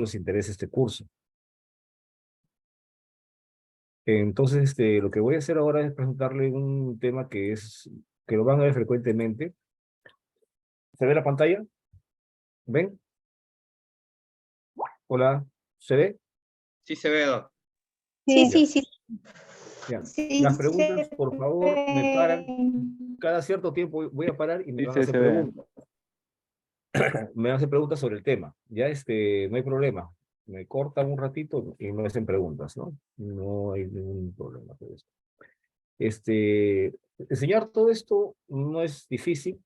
les interesa este curso. Entonces, lo que voy a hacer ahora es presentarle un tema que lo van a ver frecuentemente. ¿Se ve la pantalla? ¿Ven? Hola, ¿se ve? Sí se ve, Doc. Sí, Ya, sí. ya. Sí, Las preguntas, se por favor, me paran. Cada cierto tiempo voy a parar y me van a hacer preguntas. Me hacen preguntas sobre el tema. Ya, no hay problema. Me cortan un ratito y me hacen preguntas, ¿no? No hay ningún problema con eso. Enseñar todo esto no es difícil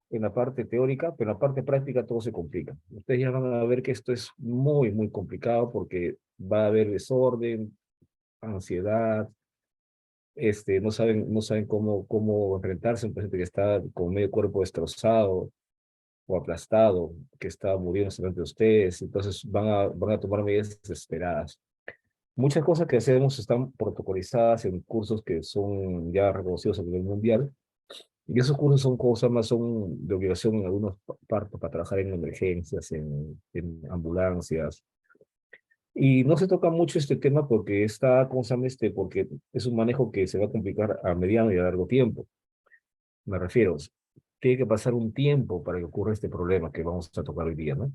en la parte teórica, pero en la parte práctica todo se complica. Ustedes ya van a ver que esto es muy, muy complicado porque va a haber desorden, ansiedad, no saben cómo enfrentarse a un paciente que está con medio cuerpo destrozado o aplastado, que está muriendo delante de ustedes, entonces van a tomar medidas desesperadas. Muchas cosas que hacemos están protocolizadas en cursos que son ya reconocidos a nivel mundial, y esos cursos son de obligación en algunos partos para trabajar en emergencias, en ambulancias. Y no se toca mucho este tema porque porque es un manejo que se va a complicar a mediano y a largo tiempo. Me refiero, tiene que pasar un tiempo para que ocurra este problema que vamos a tocar hoy día, ¿no?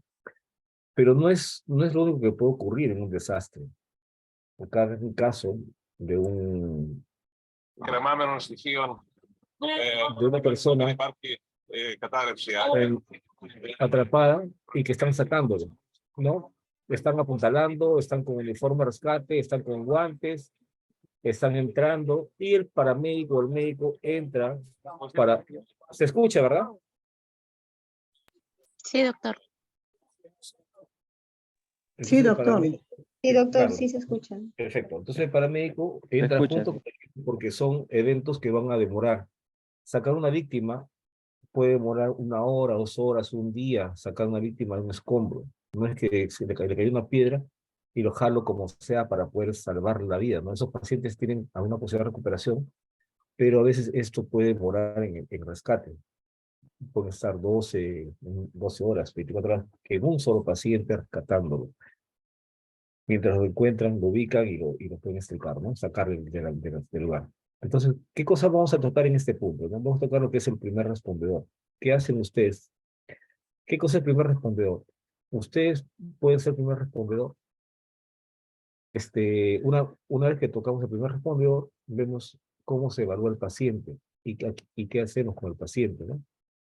Pero no es lo único que puede ocurrir en un desastre. Acá es un caso de un de una persona atrapada y que están sacándolo, ¿no? Están apuntalando, están con uniforme de rescate, están con guantes, están entrando y el paramédico, el médico entra para... ¿Se escucha, verdad? Sí, doctor. Entonces, el doctor. paramédico- Sí, doctor, claro, sí se escucha. perfecto. Entonces el paramédico entra escucha, junto sí. porque son eventos que van a demorar. Sacar una víctima puede demorar 1 hora, 2 horas, un día, sacar una víctima de un escombro. No es que le cayó una piedra y lo jalo como sea para poder salvar la vida, ¿no? Esos pacientes tienen alguna posibilidad de recuperación, pero a veces esto puede demorar en rescate. Pueden estar 12 horas, 24 horas, en un solo paciente rescatándolo. Mientras lo encuentran, lo ubican y lo pueden extricar, ¿no? Sacar del lugar. Entonces, ¿qué cosas vamos a tratar en este punto? ¿No? Vamos a tocar lo que es el primer respondedor. ¿Qué hacen ustedes? ¿Qué cosa es el primer respondedor? Ustedes pueden ser el primer respondedor. Una vez que tocamos el primer respondedor, vemos cómo se evalúa el paciente y qué hacemos con el paciente, ¿no?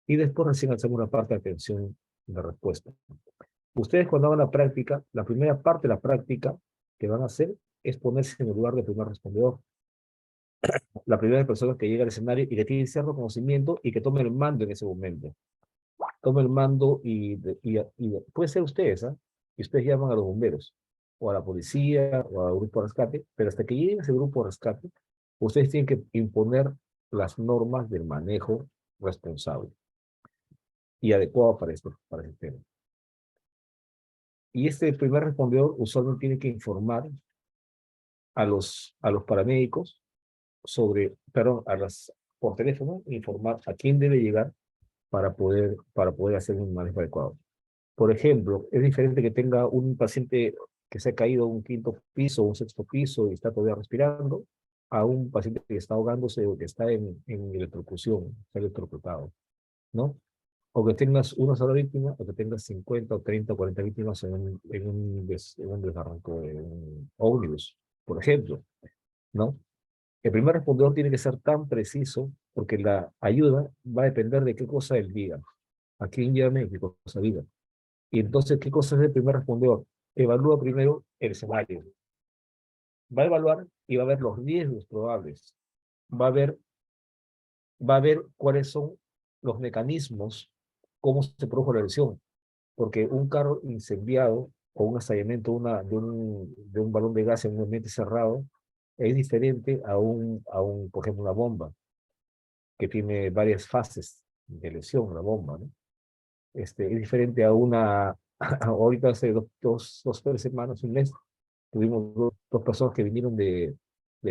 Y después recién hacemos una parte de atención de respuesta. Ustedes cuando hagan la práctica, la primera parte de la práctica que van a hacer es ponerse en el lugar del primer respondedor. La primera persona que llega al escenario y que tiene cierto conocimiento y que tome el mando en ese momento. Tome el mando y puede ser ustedes, ¿ah? Y ustedes llaman a los bomberos, o a la policía, o al grupo de rescate, pero hasta que llegue ese grupo de rescate, ustedes tienen que imponer las normas del manejo responsable y adecuado para este tema. Y este primer respondedor usualmente tiene que informar a los paramédicos por teléfono, informar a quién debe llegar para poder hacer un manejo adecuado. Por ejemplo, es diferente que tenga un paciente que se ha caído a un quinto piso o un sexto piso y está todavía respirando, a un paciente que está ahogándose o que está en electrocución, está electrocutado, ¿no? O que tengas una sola víctima, o que tengas 50 o 30 o 40 víctimas en un desbarranco de un ómnibus, por ejemplo, ¿no? El primer respondedor tiene que ser tan preciso porque la ayuda va a depender de qué cosa él diga, a quién llame y qué cosa diga. Y entonces, ¿qué cosa es el primer respondedor? Evalúa primero el escenario. Va a evaluar y va a ver los riesgos probables. Va a ver cuáles son los mecanismos, cómo se produjo la lesión. Porque un carro incendiado o un estallamiento de un balón de gas en un ambiente cerrado es diferente por ejemplo, una bomba que tiene varias fases de lesión, una bomba, ¿no? Es diferente ahorita hace dos 3 semanas, un mes, tuvimos dos personas que vinieron de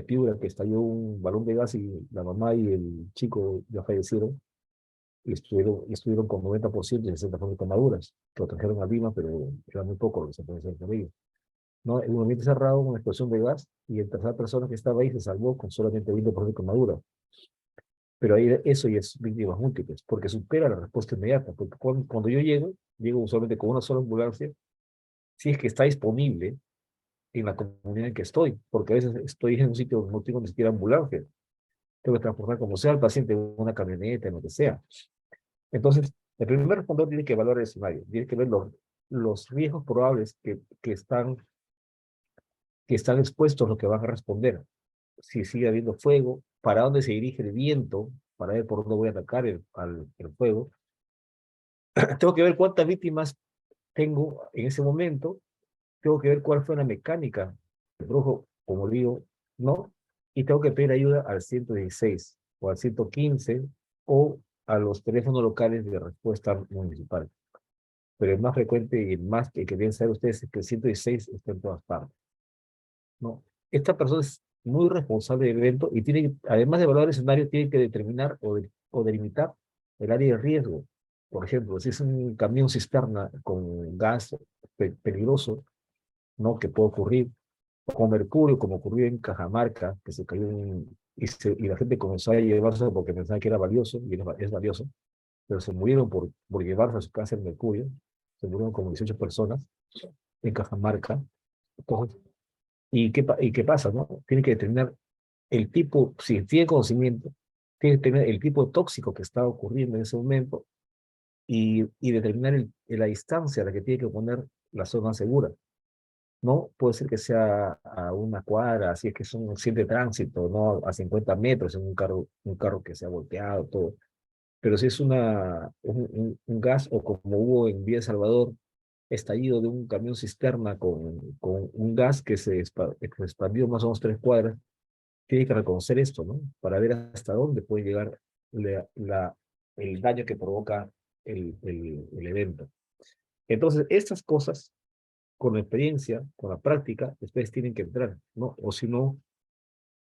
Piura, que estalló un balón de gas y la mamá y el chico ya fallecieron. estuvieron con 90% y 60% maduras, que lo trajeron a Lima, pero era muy poco lo que se puede hacer con ellos. ¿No? En un ambiente cerrado, una explosión de gas, y la tercera persona que estaba ahí se salvó con solamente 20% madura. Pero ahí eso ya es víctimas múltiples, porque supera la respuesta inmediata, porque cuando yo llego usualmente con una sola ambulancia, si es que está disponible en la comunidad en que estoy, porque a veces estoy en un sitio donde no tengo ni siquiera ambulancia, tengo que transportar como sea al paciente en una camioneta, en lo que sea. Entonces, el primer respondedor tiene que evaluar el escenario, tiene que ver los riesgos probables que están expuestos a lo que van a responder. Si sigue habiendo fuego, para dónde se dirige el viento, para ver por dónde voy a atacar el fuego. Tengo que ver cuántas víctimas tengo en ese momento, tengo que ver cuál fue la mecánica del rojo, como digo, ¿no? Y tengo que pedir ayuda al 116 o al 115 o a los teléfonos locales de respuesta municipal. Pero el más frecuente y el más que querían saber ustedes es que el 116 está en todas partes, ¿no? Esta persona es muy responsable del evento y tiene, además de evaluar el escenario, tiene que determinar o delimitar el área de riesgo. Por ejemplo, si es un camión cisterna con gas peligroso, ¿no? Que puede ocurrir, con mercurio, como ocurrió en Cajamarca, que se cayó y la gente comenzó a llevarse porque pensaba que era valioso, y es valioso, pero se murieron por llevarse a su casa el mercurio, se murieron como 18 personas en Cajamarca. Entonces, ¿y qué pasa, no? Tiene que determinar el tipo, si tiene conocimiento, tiene que tener el tipo tóxico que está ocurriendo en ese momento y determinar la distancia a la que tiene que poner la zona segura. No puede ser que sea a una cuadra, así es que es un accidente de tránsito, no a 50 metros en un carro que se ha volteado, todo. Pero si es un gas o como hubo en Vía El Salvador, estallido de un camión cisterna con un gas que se expandió más o menos 3 cuadras, tiene que reconocer esto, ¿no? Para ver hasta dónde puede llegar el daño que provoca el evento. Entonces, estas cosas, con la experiencia, con la práctica, ustedes tienen que entrar, ¿no? O si no,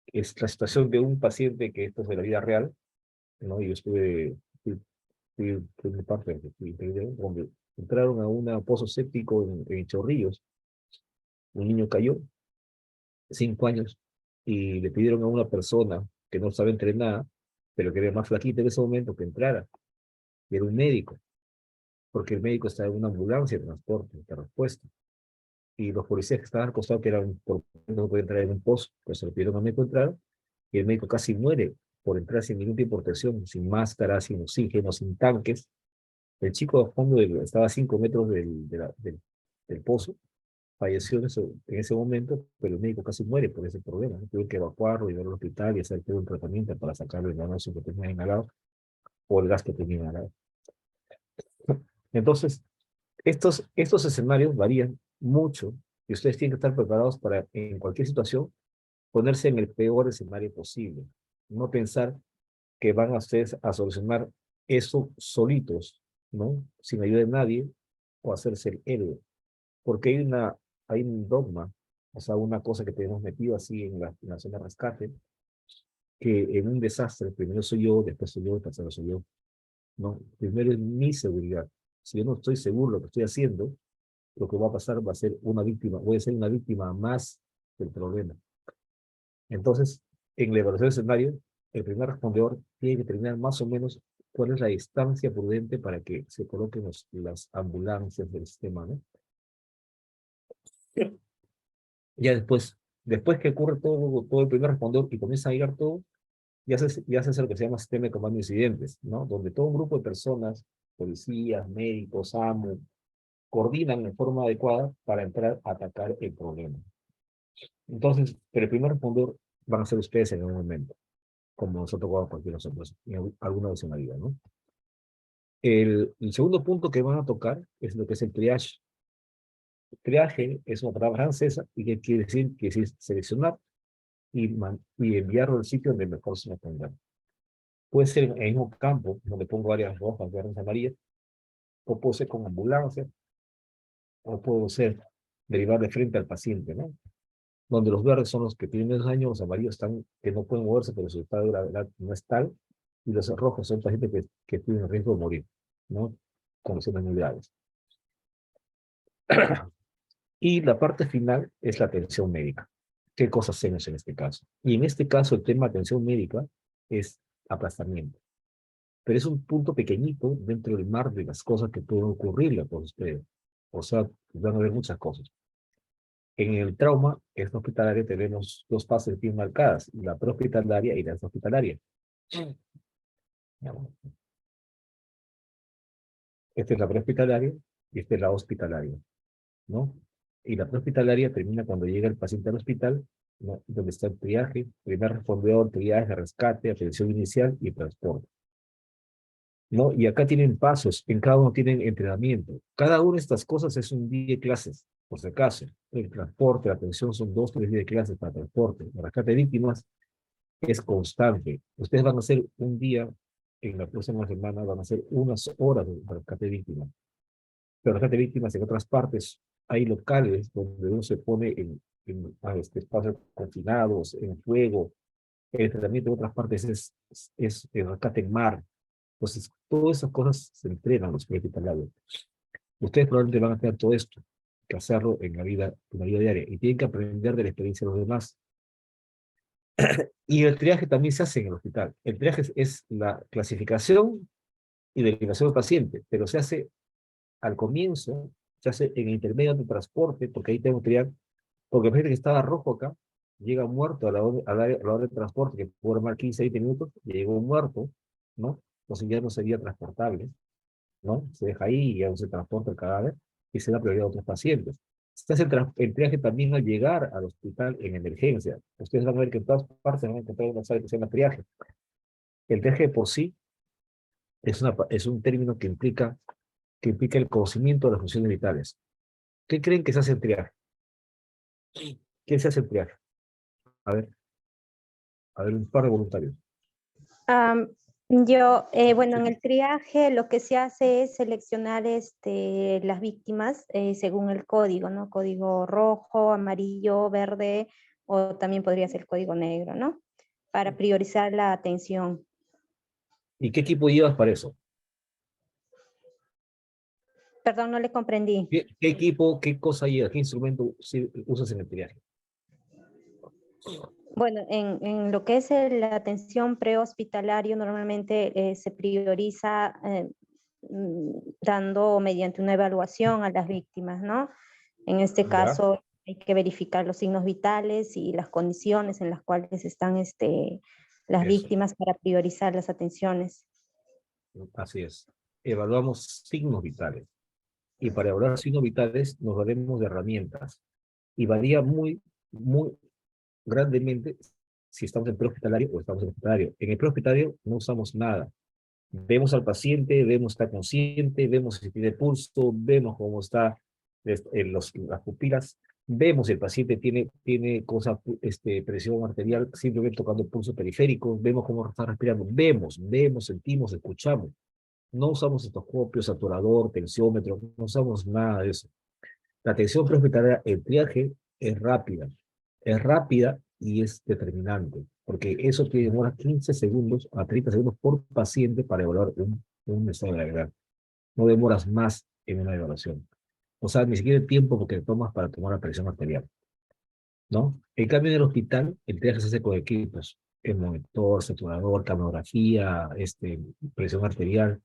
es la situación de un paciente que esto es de la vida real, ¿no? Y yo fui parte donde entraron a un pozo séptico en Chorrillos, un niño cayó, 5 años, y le pidieron a una persona que no estaba entrenada, pero que era más flaquita en ese momento, que entrara, y era un médico, porque el médico estaba en una ambulancia de transporte, de respuesta, y los policías que estaban al costado, que eran, no podían entrar en un pozo, pues se le pidieron al médico entrar, y el médico casi muere por entrar sin ningún tipo de protección, sin máscara, sin oxígeno, sin tanques. El chico a fondo estaba a 5 metros del pozo, falleció en ese momento, pero el médico casi muere por ese problema, ¿no? Tuve que evacuarlo, llevarlo al hospital y hacer todo un tratamiento para sacarle el nanoso que tenía inhalado o el gas que tenía inhalado. Entonces, estos escenarios varían mucho y ustedes tienen que estar preparados para, en cualquier situación, ponerse en el peor escenario posible. No pensar que van a ustedes a solucionar eso solitos, ¿no? Sin ayuda de nadie o hacerse el héroe. Porque hay un dogma, o sea, una cosa que tenemos metido así en la zona de rescate, que en un desastre primero soy yo, después soy yo, tercero soy yo. No, primero es mi seguridad. Si yo no estoy seguro de lo que estoy haciendo, lo que va a pasar va a ser una víctima, voy a ser una víctima más del problema. Entonces, en la evaluación de escenario, el primer respondedor tiene que determinar más o menos cuál es la distancia prudente para que se coloquen las ambulancias del sistema, ¿no? Ya después que ocurre todo el primer respondedor y comienza a llegar todo, ya se hace lo que se llama sistema de comando de incidentes, ¿no? Donde todo un grupo de personas, policías, médicos, AMU, coordinan de forma adecuada para entrar a atacar el problema. Entonces, pero el primer respondedor van a ser ustedes en un momento, como nos ha tocado a cualquier nosotros, en alguna vez en la vida, ¿no? El segundo punto que van a tocar es lo que es el triage. Triaje es una palabra francesa y que quiere decir que es seleccionar y enviarlo al sitio donde mejor se encuentra. Puede ser en el mismo campo, donde pongo áreas rojas, verdes, amarillas, o puede ser con ambulancia, o puedo ser derivar de frente al paciente, ¿no? Donde los verdes son los que tienen menos daño, los amarillos están que no pueden moverse, pero su estado de gravedad no es tal, y los rojos son pacientes que tienen riesgo de morir, ¿no? Con lesiones muy graves. Y la parte final es la atención médica. ¿Qué cosas hacemos en este caso? Y en este caso el tema de atención médica es aplastamiento. Pero es un punto pequeñito dentro del mar de las cosas que pueden ocurrirle por ustedes. O sea, van a haber muchas cosas. En el trauma, en la hospitalaria, tenemos dos fases bien marcadas, la prehospitalaria y la hospitalaria. Esta es la prehospitalaria y esta es la hospitalaria, ¿no? Y la prehospitalaria termina cuando llega el paciente al hospital, ¿no? Donde está el triaje, primer respondedor, triaje, rescate, atención inicial y transporte, ¿no? Y acá tienen pasos, en cada uno tienen entrenamiento. Cada una de estas cosas es un día de clases, por si acaso. El transporte, la atención son 2, 3 días de clases para transporte. El rescate de víctimas es constante. Ustedes van a hacer un día, en la próxima semana van a hacer unas horas de rescate de víctimas. Pero rescate de víctimas en otras partes hay locales donde uno se pone a espacios confinados, en fuego. El entrenamiento en otras partes es el rescate en mar. Entonces, todas esas cosas se entrenan los hospitalarios. Ustedes probablemente van a tener todo esto, que hacerlo en la vida diaria, y tienen que aprender de la experiencia de los demás. Y el triaje también se hace en el hospital. El triaje es la clasificación y derivación del paciente, pero se hace al comienzo, se hace en el intermedio de transporte, porque ahí tengo que triar, porque el paciente que estaba rojo acá, llega muerto a la hora de transporte, que puede tomar 15, 20 minutos, y llegó muerto, ¿no? Entonces ya no sería transportable, ¿no? Se deja ahí y ya no se transporta el cadáver y se da prioridad a otros pacientes. Se hace el triaje también al llegar al hospital en emergencia. Ustedes van a ver que en todas partes van a encontrar una sala que se llama triaje. El triaje por sí es un término que implica el conocimiento de las funciones vitales. ¿Qué creen que se hace el triaje? ¿Qué se hace el triaje? A ver, un par de voluntarios. Am, bueno, en el triaje lo que se hace es seleccionar las víctimas según el código, ¿no? Código rojo, amarillo, verde, o también podría ser código negro, ¿no? Para priorizar la atención. ¿Y qué equipo llevas para eso? Perdón, no le comprendí. ¿Qué equipo, qué cosa llevas? ¿Qué instrumento usas en el triaje? Bueno, en lo que es la atención prehospitalario, normalmente se prioriza dando mediante una evaluación a las víctimas, ¿no? En este Ya, caso, hay que verificar los signos vitales y las condiciones en las cuales están las eso, víctimas para priorizar las atenciones. así es. Evaluamos signos vitales. Y para evaluar signos vitales nos valemos de herramientas. Y varía muy, muy grandemente si estamos en prehospitalario o estamos en hospitalario. En el prehospitalario no usamos nada. Vemos al paciente, vemos si está consciente, vemos si tiene pulso, vemos cómo está las pupilas, vemos si el paciente tiene presión arterial simplemente tocando el pulso periférico, vemos cómo está respirando, vemos, sentimos, escuchamos. No usamos estoscopio, saturador, tensiómetro, no usamos nada de eso. La atención prehospitalaria, el triaje es rápida y es determinante, porque eso te demora 15 segundos a 30 segundos por paciente para evaluar un estado de gravedad. No demoras más en una evaluación. O sea, ni siquiera el tiempo que tomas para tomar la presión arterial, ¿no? En cambio, en el hospital, el triaje se hace con equipos, el monitor, saturador, camografía, presión arterial,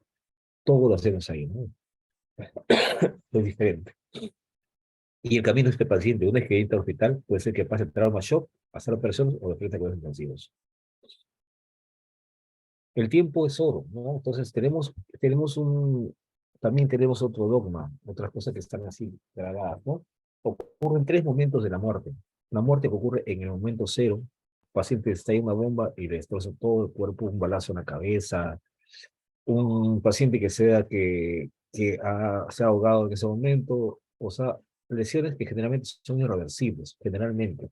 todo lo hacemos ahí, ¿no? Es diferente. Y el camino de este paciente, una vez que entra al hospital, puede ser que pase trauma shock, pasar operaciones o de frente a cuidados intensivos. El tiempo es oro, ¿no? Entonces también tenemos otro dogma, otras cosas que están así grabadas, ¿no? Ocurren 3 momentos de la muerte. La muerte que ocurre en el momento cero, el paciente está en una bomba y le destroza todo el cuerpo, un balazo en la cabeza, un paciente que se ha ahogado en ese momento, o sea, lesiones que generalmente son irreversibles, generalmente,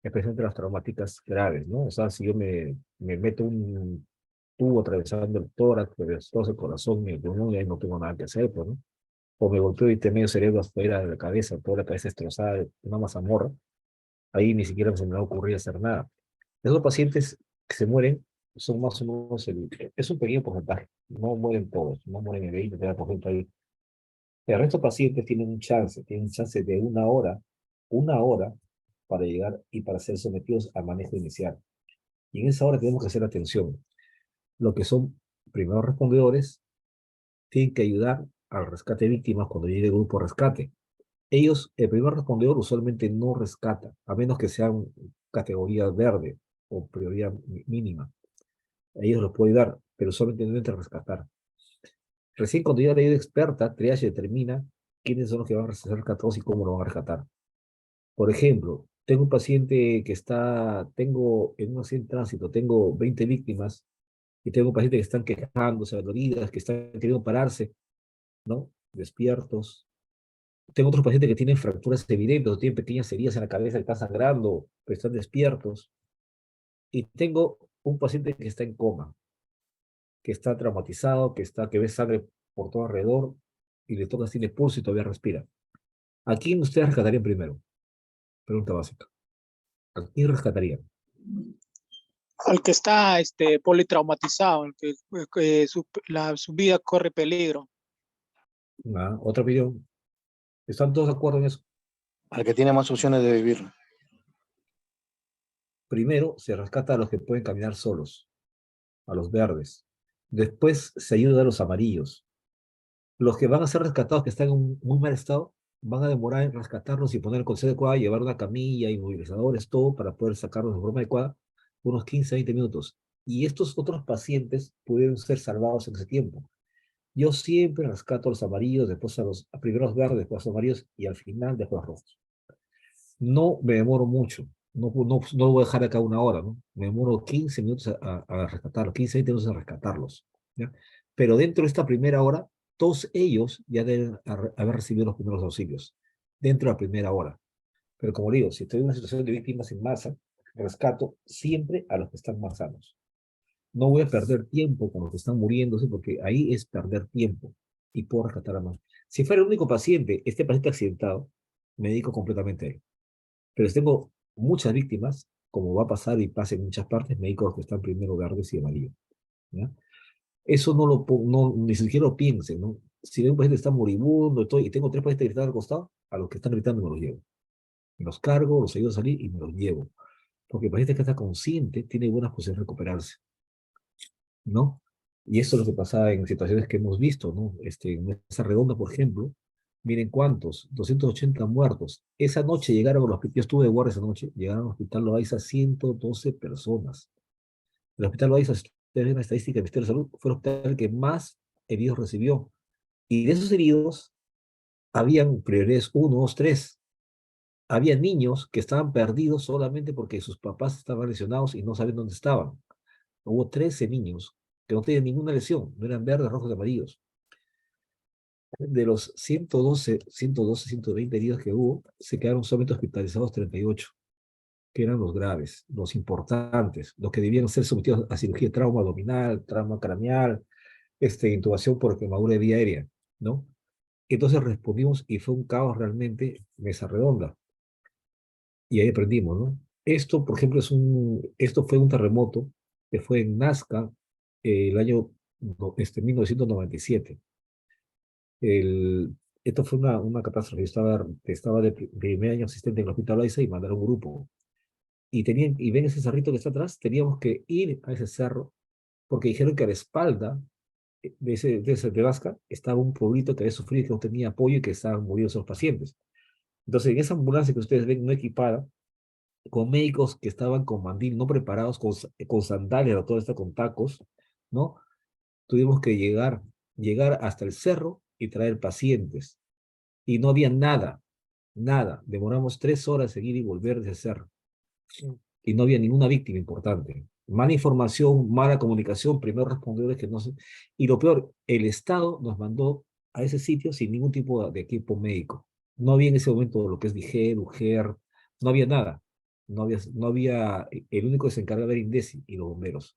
especialmente las traumáticas graves, ¿no? O sea, si yo me meto un tubo atravesando el tórax, me destroza el corazón, mi pulmón, y ahí no tengo nada que hacer, pues, ¿no? O me golpeo y te medio cerebro afuera de la cabeza, toda la cabeza destrozada, una mazamorra, ahí ni siquiera se me va a ocurrir hacer nada. Esos pacientes que se mueren son más o menos, es un pequeño porcentaje, no mueren todos, no mueren el 20-30% ahí. El resto de pacientes tienen un chance de una hora para llegar y para ser sometidos al manejo inicial. Y en esa hora tenemos que hacer atención. Lo que son primeros respondedores tienen que ayudar al rescate de víctimas cuando llegue el grupo de rescate. Ellos, el primer respondedor usualmente no rescata, a menos que sean categoría verde o prioridad mínima. Ellos los pueden dar, pero solamente no entran a rescatar. Recién cuando llega la ayuda experta, triage determina quiénes son los que van a ser rescatados y cómo lo van a rescatar. Por ejemplo, tengo un paciente tengo en un accidente de tránsito, tengo 20 víctimas y tengo pacientes que están quejándose, doloridas, que están queriendo pararse, ¿no? Despiertos. Tengo otros pacientes que tienen fracturas evidentes, o tienen pequeñas heridas en la cabeza que están sangrando, pero están despiertos. Y tengo un paciente que está en coma, que está traumatizado, que ve sangre por todo alrededor y le toca sin pulso y todavía respira. ¿A quién ustedes rescatarían primero? Pregunta básica. ¿A quién rescatarían? Al que está politraumatizado, el que su vida corre peligro. Otra opinión. ¿Están todos de acuerdo en eso? Al que tiene más opciones de vivir. Primero se rescata a los que pueden caminar solos, a los verdes. Después se ayuda a los amarillos. Los que van a ser rescatados, que están en un muy mal estado, van a demorar en rescatarlos y poner el consejo adecuado, llevar una camilla, inmovilizadores, todo para poder sacarlos de forma adecuada, unos 15, 20 minutos. Y estos otros pacientes pudieron ser salvados en ese tiempo. Yo siempre rescato a los amarillos, después a primeros verdes, después a los amarillos y al final después a los rojos. No me demoro mucho, no lo voy a dejar acá una hora, ¿no? Me demoro 15 minutos a rescatarlos, 15, 20 minutos a rescatarlos, ¿ya? Pero dentro de esta primera hora, todos ellos ya deben haber recibido los primeros auxilios, dentro de la primera hora. Pero como digo, si estoy en una situación de víctimas en masa, rescato siempre a los que están más sanos. No voy a perder tiempo con los que están muriéndose, porque ahí es perder tiempo y puedo rescatar a más. Si fuera el único paciente, este paciente accidentado, me dedico completamente a él. Pero si tengo muchas víctimas, como va a pasar y pasa en muchas partes, me dedico a los que están primero verdes y amarillos, ¿ya? Eso ni siquiera lo piensen, ¿no? Si un paciente está moribundo y tengo tres pacientes que están al costado, a los que están gritando me los llevo. Me los cargo, los ayudo a salir y me los llevo. Porque el paciente que está consciente tiene buenas posibilidades de recuperarse, ¿no? Y eso es lo que pasa en situaciones que hemos visto, ¿no? En esa redonda, por ejemplo, miren cuántos, 280 muertos. Esa noche llegaron a los hospitales, yo estuve de guardia esa noche, llegaron al hospital Loaiza 112 personas. El hospital Loaiza, si ustedes ven la estadística del Ministerio de Salud, fue el hospital que más heridos recibió. Y de esos heridos, habían prioridades 1, 2, 3. Había niños que estaban perdidos solamente porque sus papás estaban lesionados y no sabían dónde estaban. Hubo 13 niños que no tenían ninguna lesión, no eran verdes, rojos y amarillos. De los 120 heridos que hubo, se quedaron solamente hospitalizados 38, que eran los graves, los importantes, los que debían ser sometidos a cirugía de trauma abdominal, trauma craneal, intubación por quemadura de vía aérea, ¿no? Entonces respondimos y fue un caos realmente, mesa redonda. Y ahí aprendimos, ¿no? Esto, por ejemplo, esto fue un terremoto que fue en Nazca el año 1997. Esto fue una catástrofe. Estaba de primer año asistente en el Hospital Loaiza y mandaron un grupo. Y ven ese cerrito que está atrás, teníamos que ir a ese cerro porque dijeron que a la espalda de Vasca estaba un pueblito que había sufrido, que no tenía apoyo y que estaban muriendo esos pacientes. Entonces, en esa ambulancia que ustedes ven no equipada, con médicos que estaban con mandil, no preparados, con sandalias, todo esto con tacos, ¿no? Tuvimos que llegar hasta el cerro y traer pacientes. Y no había nada, nada. Demoramos 3 horas en ir y volver de ese cerro. Y no había ninguna víctima importante. Mala información, mala comunicación, primeros respondedores que no sé. Y lo peor, el Estado nos mandó a ese sitio sin ningún tipo de equipo médico. No había en ese momento lo que es DIGER, UGER, no había nada. No había, el único que se encargaba era INDECI y los bomberos.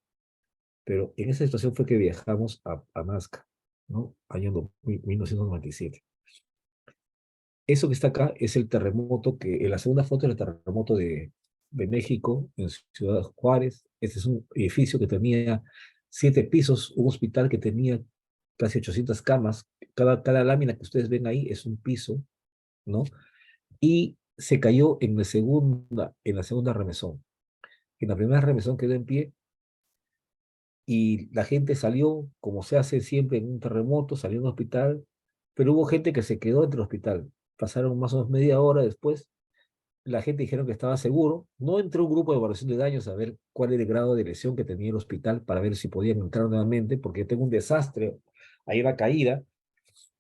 Pero en esa situación fue que viajamos a Nazca, ¿no? Año 1997. Eso que está acá es el terremoto en la segunda foto es el terremoto de México, en Ciudad Juárez. Este es un edificio que tenía 7 pisos, un hospital que tenía casi 800 camas. Cada lámina que ustedes ven ahí es un piso, ¿no? Y se cayó en la segunda remesón. En la primera remesón quedó en pie y la gente salió, como se hace siempre en un terremoto, salió en un hospital, pero hubo gente que se quedó entre el hospital. Pasaron más o menos media hora después, la gente dijeron que estaba seguro. No entró un grupo de evaluación de daños a ver cuál era el grado de lesión que tenía el hospital para ver si podían entrar nuevamente, porque tengo un desastre, hay una caída,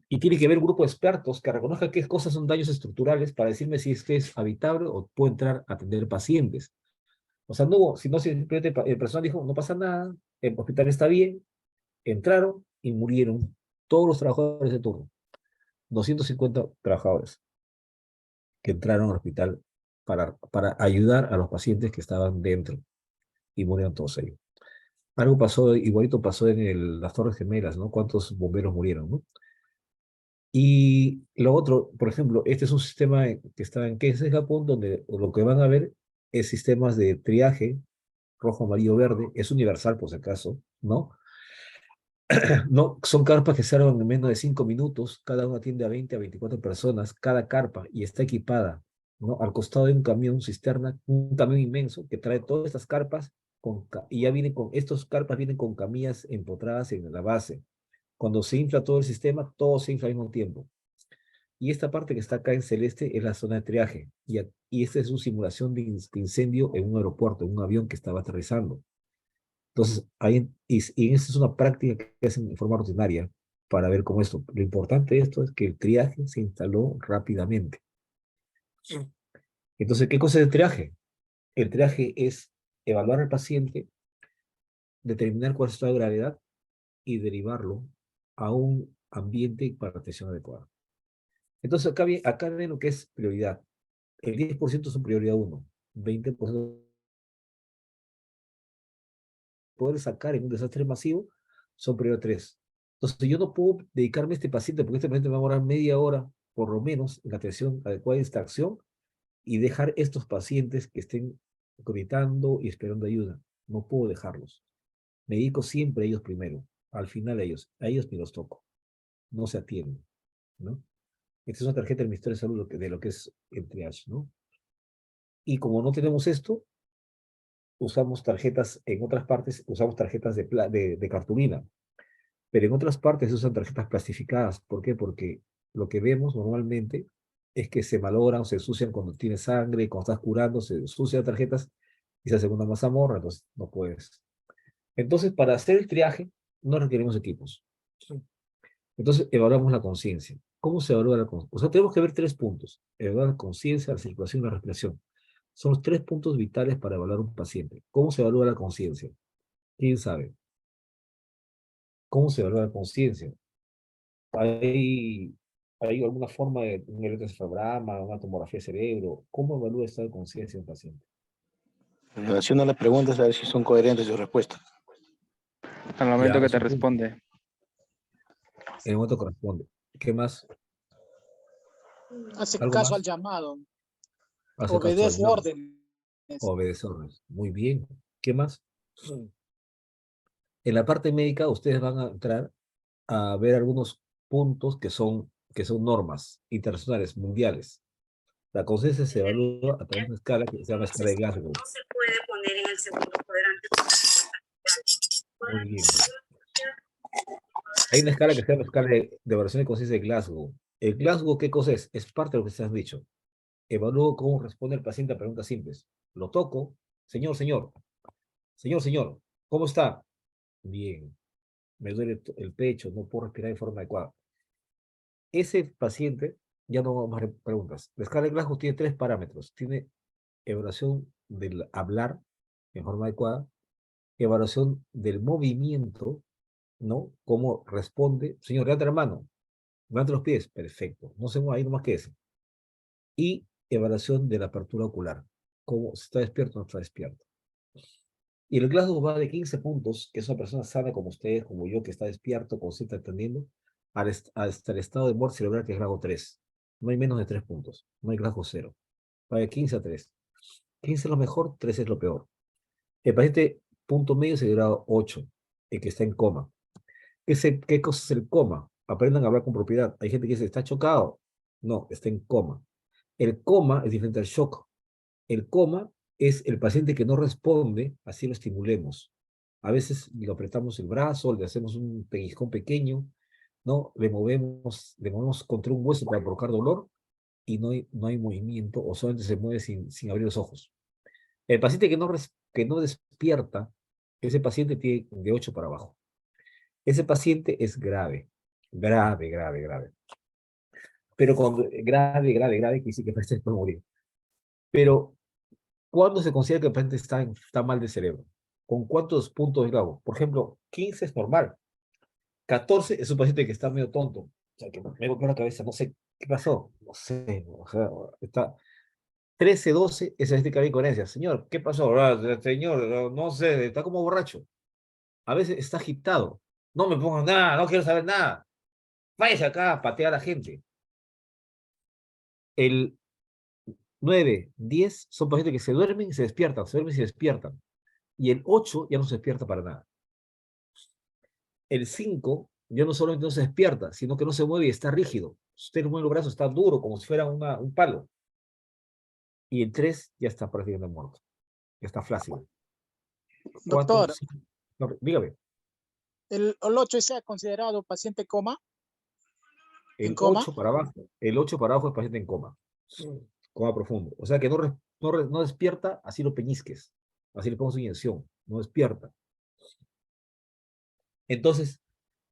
y tiene que haber un grupo de expertos que reconozca qué cosas son daños estructurales para decirme si es que es habitable o puedo entrar a atender pacientes. O sea, no hubo, sino simplemente el personal dijo, no pasa nada, el hospital está bien, entraron y murieron todos los trabajadores de turno, 250 trabajadores que entraron al hospital para ayudar a los pacientes que estaban dentro y murieron todos ellos. Algo pasó, igualito pasó en las Torres Gemelas, ¿no? ¿Cuántos bomberos murieron, no? Y lo otro, por ejemplo, este es un sistema que está en Keisei, Japón, donde lo que van a ver es sistemas de triaje, rojo, amarillo, verde, es universal por si acaso, ¿no? No, son carpas que se arman en menos de 5 minutos, cada una atiende a 20 a 24 personas, cada carpa, y está equipada, ¿no? Al costado de un camión cisterna, un camión inmenso que trae todas estas carpas, y ya viene estos carpas vienen con camillas empotradas en la base. Cuando se infla todo el sistema, todo se infla al mismo tiempo. Y esta parte que está acá en celeste es la zona de triaje, y esta es una simulación de incendio en un aeropuerto, en un avión que estaba aterrizando. Entonces, y esta es una práctica que hacen de forma rutinaria para ver cómo esto. Lo importante de esto es que el triaje se instaló rápidamente. Entonces, ¿qué cosa es el triaje? El triaje es evaluar al paciente, determinar cuál es su estado de gravedad y derivarlo a un ambiente para atención adecuada. Entonces, acá ven lo que es prioridad. El 10% son prioridad 1, 20% poder sacar en un desastre masivo son prioridad 3. Entonces, yo no puedo dedicarme a este paciente porque este paciente me va a demorar media hora, por lo menos, en la atención adecuada de esta acción y dejar estos pacientes que estén gritando y esperando ayuda. No puedo dejarlos. Me dedico siempre a ellos primero. Al final a ellos ni los toco. No se atienden, ¿no? Esta es una tarjeta del Ministerio de Salud de lo que es el triage, ¿no? Y como no tenemos esto, usamos tarjetas, en otras partes usamos tarjetas de cartulina, pero en otras partes se usan tarjetas plastificadas. ¿Por qué? Porque lo que vemos normalmente es que se malogran o se ensucian cuando tienes sangre, cuando estás curando, se ensucian las tarjetas y se hace una mazamorra, entonces no puedes. Entonces, para hacer el triaje, no requerimos equipos. Entonces, evaluamos la conciencia. ¿Cómo se evalúa la conciencia? O sea, tenemos que ver 3 puntos. Evaluar la conciencia, la circulación y la respiración. Son los 3 puntos vitales para evaluar un paciente. ¿Cómo se evalúa la conciencia? ¿Quién sabe? ¿Cómo se evalúa la conciencia? ¿Hay, ¿Hay alguna forma de un electroencefalograma, una tomografía de cerebro? ¿Cómo evalúa el estado de conciencia de un paciente? En relación a las preguntas, a ver si son coherentes sus respuestas. Al momento Ya, que es te un punto. responde. En el momento corresponde. ¿Qué más? Hace ¿Algo caso al más? llamado, Hace caso al obedece llamado. órdenes. Obedece órdenes. Muy bien. ¿Qué más? En la parte médica, ustedes van a entrar a ver algunos puntos que son normas internacionales, mundiales. La conciencia se evalúa a través de una escala que se llama escala de Glasgow. No se puede poner en el segundo cuadrante. Muy bien. Hay una escala que se llama escala de evaluación de conciencia de Glasgow. El Glasgow, ¿qué cosa es? Es parte de lo que se has dicho. Evalúo cómo responde el paciente a preguntas simples. Lo toco. Señor, señor. Señor, señor. ¿Cómo está? Bien. Me duele el pecho, no puedo respirar de forma adecuada. Ese paciente, ya no vamos a preguntas. La escala de Glasgow tiene 3 parámetros. Tiene evaluación del hablar en forma adecuada, evaluación del movimiento, ¿no? Cómo responde. Señor, levanta la mano, levanta los pies, perfecto. No se mueva ahí nomás que eso. Y evaluación de la apertura ocular, cómo se está despierto o no está despierto. Y el Glasgow va de 15 puntos, que es una persona sana como ustedes, como yo, que está despierto, consciente, atendiendo, hasta el estado de muerte cerebral, que es grado 3. No hay menos de 3 puntos. No hay Glasgow 0. Va de 15 a 3. 15 es lo mejor, 13 es lo peor. El paciente punto medio es el grado 8, el que está en coma. ¿Qué cosa es el coma? Aprendan a hablar con propiedad. Hay gente que dice, ¿está chocado? No, está en coma. El coma es diferente al shock. El coma es el paciente que no responde, así lo estimulemos. A veces le apretamos el brazo, le hacemos un pellizcón pequeño, ¿no? Le movemos contra un hueso para provocar dolor y no hay movimiento o solamente se mueve sin abrir los ojos. El paciente que no despierta, ese paciente tiene de 8 para abajo. Ese paciente es grave, grave, grave, grave. Pero cuando grave, grave, grave, quiere decir que el paciente puede morir. Pero, ¿cuándo se considera que el paciente está mal de cerebro? ¿Con cuántos puntos de grado? Por ejemplo, 15 es normal. 14 es un paciente que está medio tonto. O sea, que me golpeó la cabeza, no sé qué pasó. No sé, o sea, está... 13, 12 es estadística de incoherencia. Señor, ¿qué pasó? Señor, no sé, está como borracho. A veces está agitado. No me pongan nada, no quiero saber nada. Váyase acá, patea a la gente. El 9, 10 son pacientes que se duermen y se despiertan, se duermen y se despiertan. Y el 8 ya no se despierta para nada. El 5 ya no solamente no se despierta, sino que no se mueve y está rígido. Usted no mueve los brazos, está duro, como si fuera un palo. Y el 3 ya está prácticamente muerto. Ya está flácido. 4, Doctor, 5. No, dígame. ¿el 8 sea considerado paciente coma? ¿En El coma? 8 para abajo. El 8 para abajo es paciente en coma. Coma profundo. O sea que no despierta, así lo peñisques. Así le pongo su inyección. No despierta. Entonces,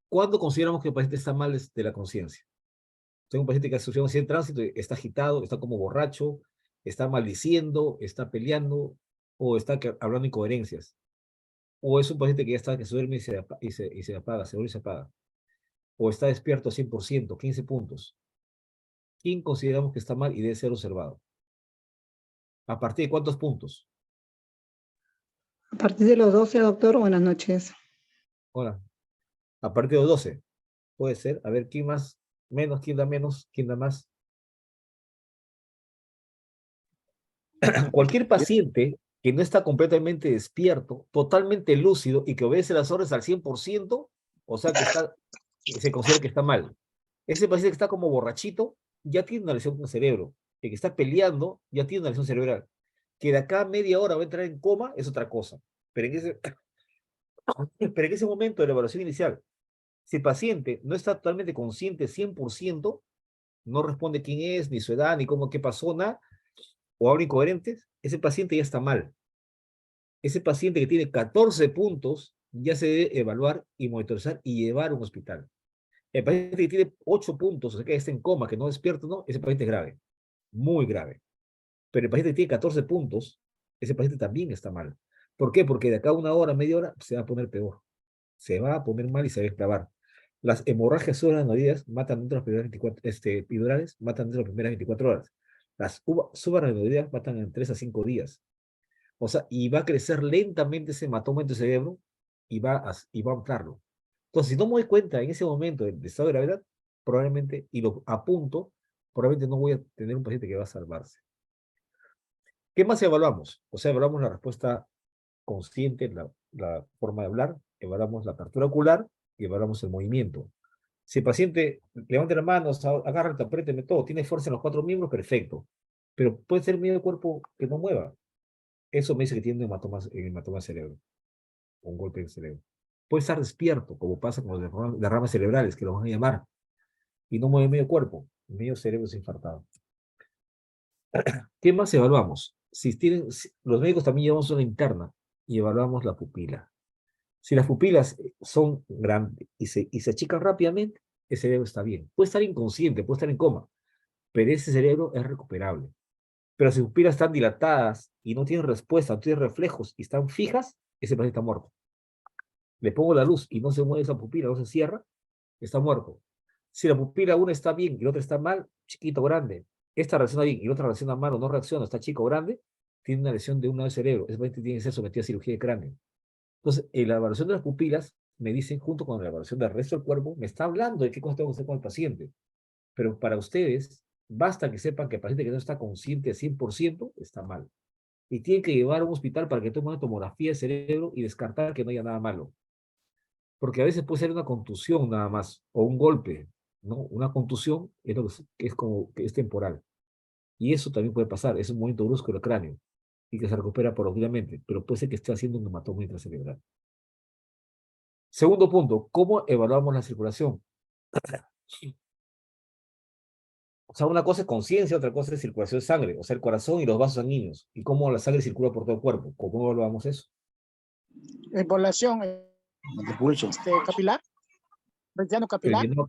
¿cuándo consideramos que el paciente está mal de la conciencia? Tengo un paciente que ha sufrido ansiedad en tránsito, está agitado, está como borracho, está maldiciendo, está peleando, o está hablando incoherencias. O es un paciente que ya está, que se duerme y se apaga, se duerme y se apaga. O está despierto 100%, 15 puntos. ¿Quién consideramos que está mal y debe ser observado? ¿A partir de cuántos puntos? A partir de los 12, doctor, buenas noches. Ahora, a partir de los 12. Puede ser. A ver, ¿quién más? Menos, ¿quién da menos? ¿Quién da más? Cualquier paciente que no está completamente despierto, totalmente lúcido y que obedece las órdenes al 100%, o sea que se considera que está mal. Ese paciente que está como borrachito ya tiene una lesión en el cerebro. El que está peleando ya tiene una lesión cerebral. Que de acá a media hora va a entrar en coma es otra cosa. Pero pero en ese momento de la evaluación inicial, si el paciente no está totalmente consciente 100%, no responde quién es, ni su edad, ni cómo, qué pasó, nada, o habla incoherentes, ese paciente ya está mal. Ese paciente que tiene 14 puntos ya se debe evaluar y monitorizar y llevar a un hospital. El paciente que tiene 8 puntos, o sea que está en coma, que no despierta, no, ese paciente es grave, muy grave. Pero el paciente que tiene 14 puntos, ese paciente también está mal. ¿Por qué? Porque de acá a una hora, media hora, se va a poner peor. Se va a poner mal y se va a extravar. Las hemorragias subaracnoideas matan dentro de las primeras 24, epidurales matan dentro de las primeras 24 horas. Las subaracnoideas matan en 3 a 5 días. O sea, y va a crecer lentamente ese hematoma en tu cerebro y va a ampliarlo. Entonces, si no me doy cuenta en ese momento del estado de gravedad, probablemente, y lo apunto, probablemente no voy a tener un paciente que va a salvarse. ¿Qué más evaluamos? O sea, evaluamos la respuesta consciente, la forma de hablar, evaluamos la apertura ocular y evaluamos el movimiento. Si el paciente levanta las manos, agárrate, apriéteme todo, tiene fuerza en los 4 miembros, perfecto. Pero puede ser medio cuerpo que no mueva. Eso me dice que tiene hematoma cerebro, un golpe en el cerebro. Puede estar despierto, como pasa con los derrames cerebrales, que los van a llamar, y no mueve medio cuerpo, medio cerebro es infartado. ¿Qué más evaluamos? Los médicos también llevamos una interna y evaluamos la pupila. Si las pupilas son grandes y se achican rápidamente, el cerebro está bien. Puede estar inconsciente, puede estar en coma, pero ese cerebro es recuperable. Pero si sus pupilas están dilatadas y no tienen respuesta, no tienen reflejos y están fijas, ese paciente está muerto. Le pongo la luz y no se mueve esa pupila, no se cierra, está muerto. Si la pupila una está bien y la otra está mal, chiquito, grande, esta reacciona bien y la otra reacciona mal o no reacciona, está chico, grande, tiene una lesión de una del cerebro. Ese paciente tiene que ser sometido a cirugía de cráneo. Entonces, en la evaluación de las pupilas, me dicen, junto con la evaluación del resto del cuerpo, me está hablando de qué cosas tengo que hacer con el paciente. Pero para ustedes, basta que sepan que el paciente que no está consciente al 100% está mal. y tienen que llevar a un hospital para que tome una tomografía del cerebro y descartar que no haya nada malo. Porque a veces puede ser una contusión nada más, o un golpe, ¿no? Una contusión es, que es como que es temporal. Y eso también puede pasar, es un movimiento brusco del cráneo y que se recupera paulatinamente, pero puede ser que esté haciendo un hematoma intracerebral. Segundo punto, ¿cómo evaluamos la circulación? O sea, una cosa es conciencia, otra cosa es circulación de sangre, o sea, el corazón y los vasos sanguíneos, y cómo la sangre circula por todo el cuerpo. ¿Cómo evaluamos eso? Población De pulso. capilar, relleno El capilar. llenado,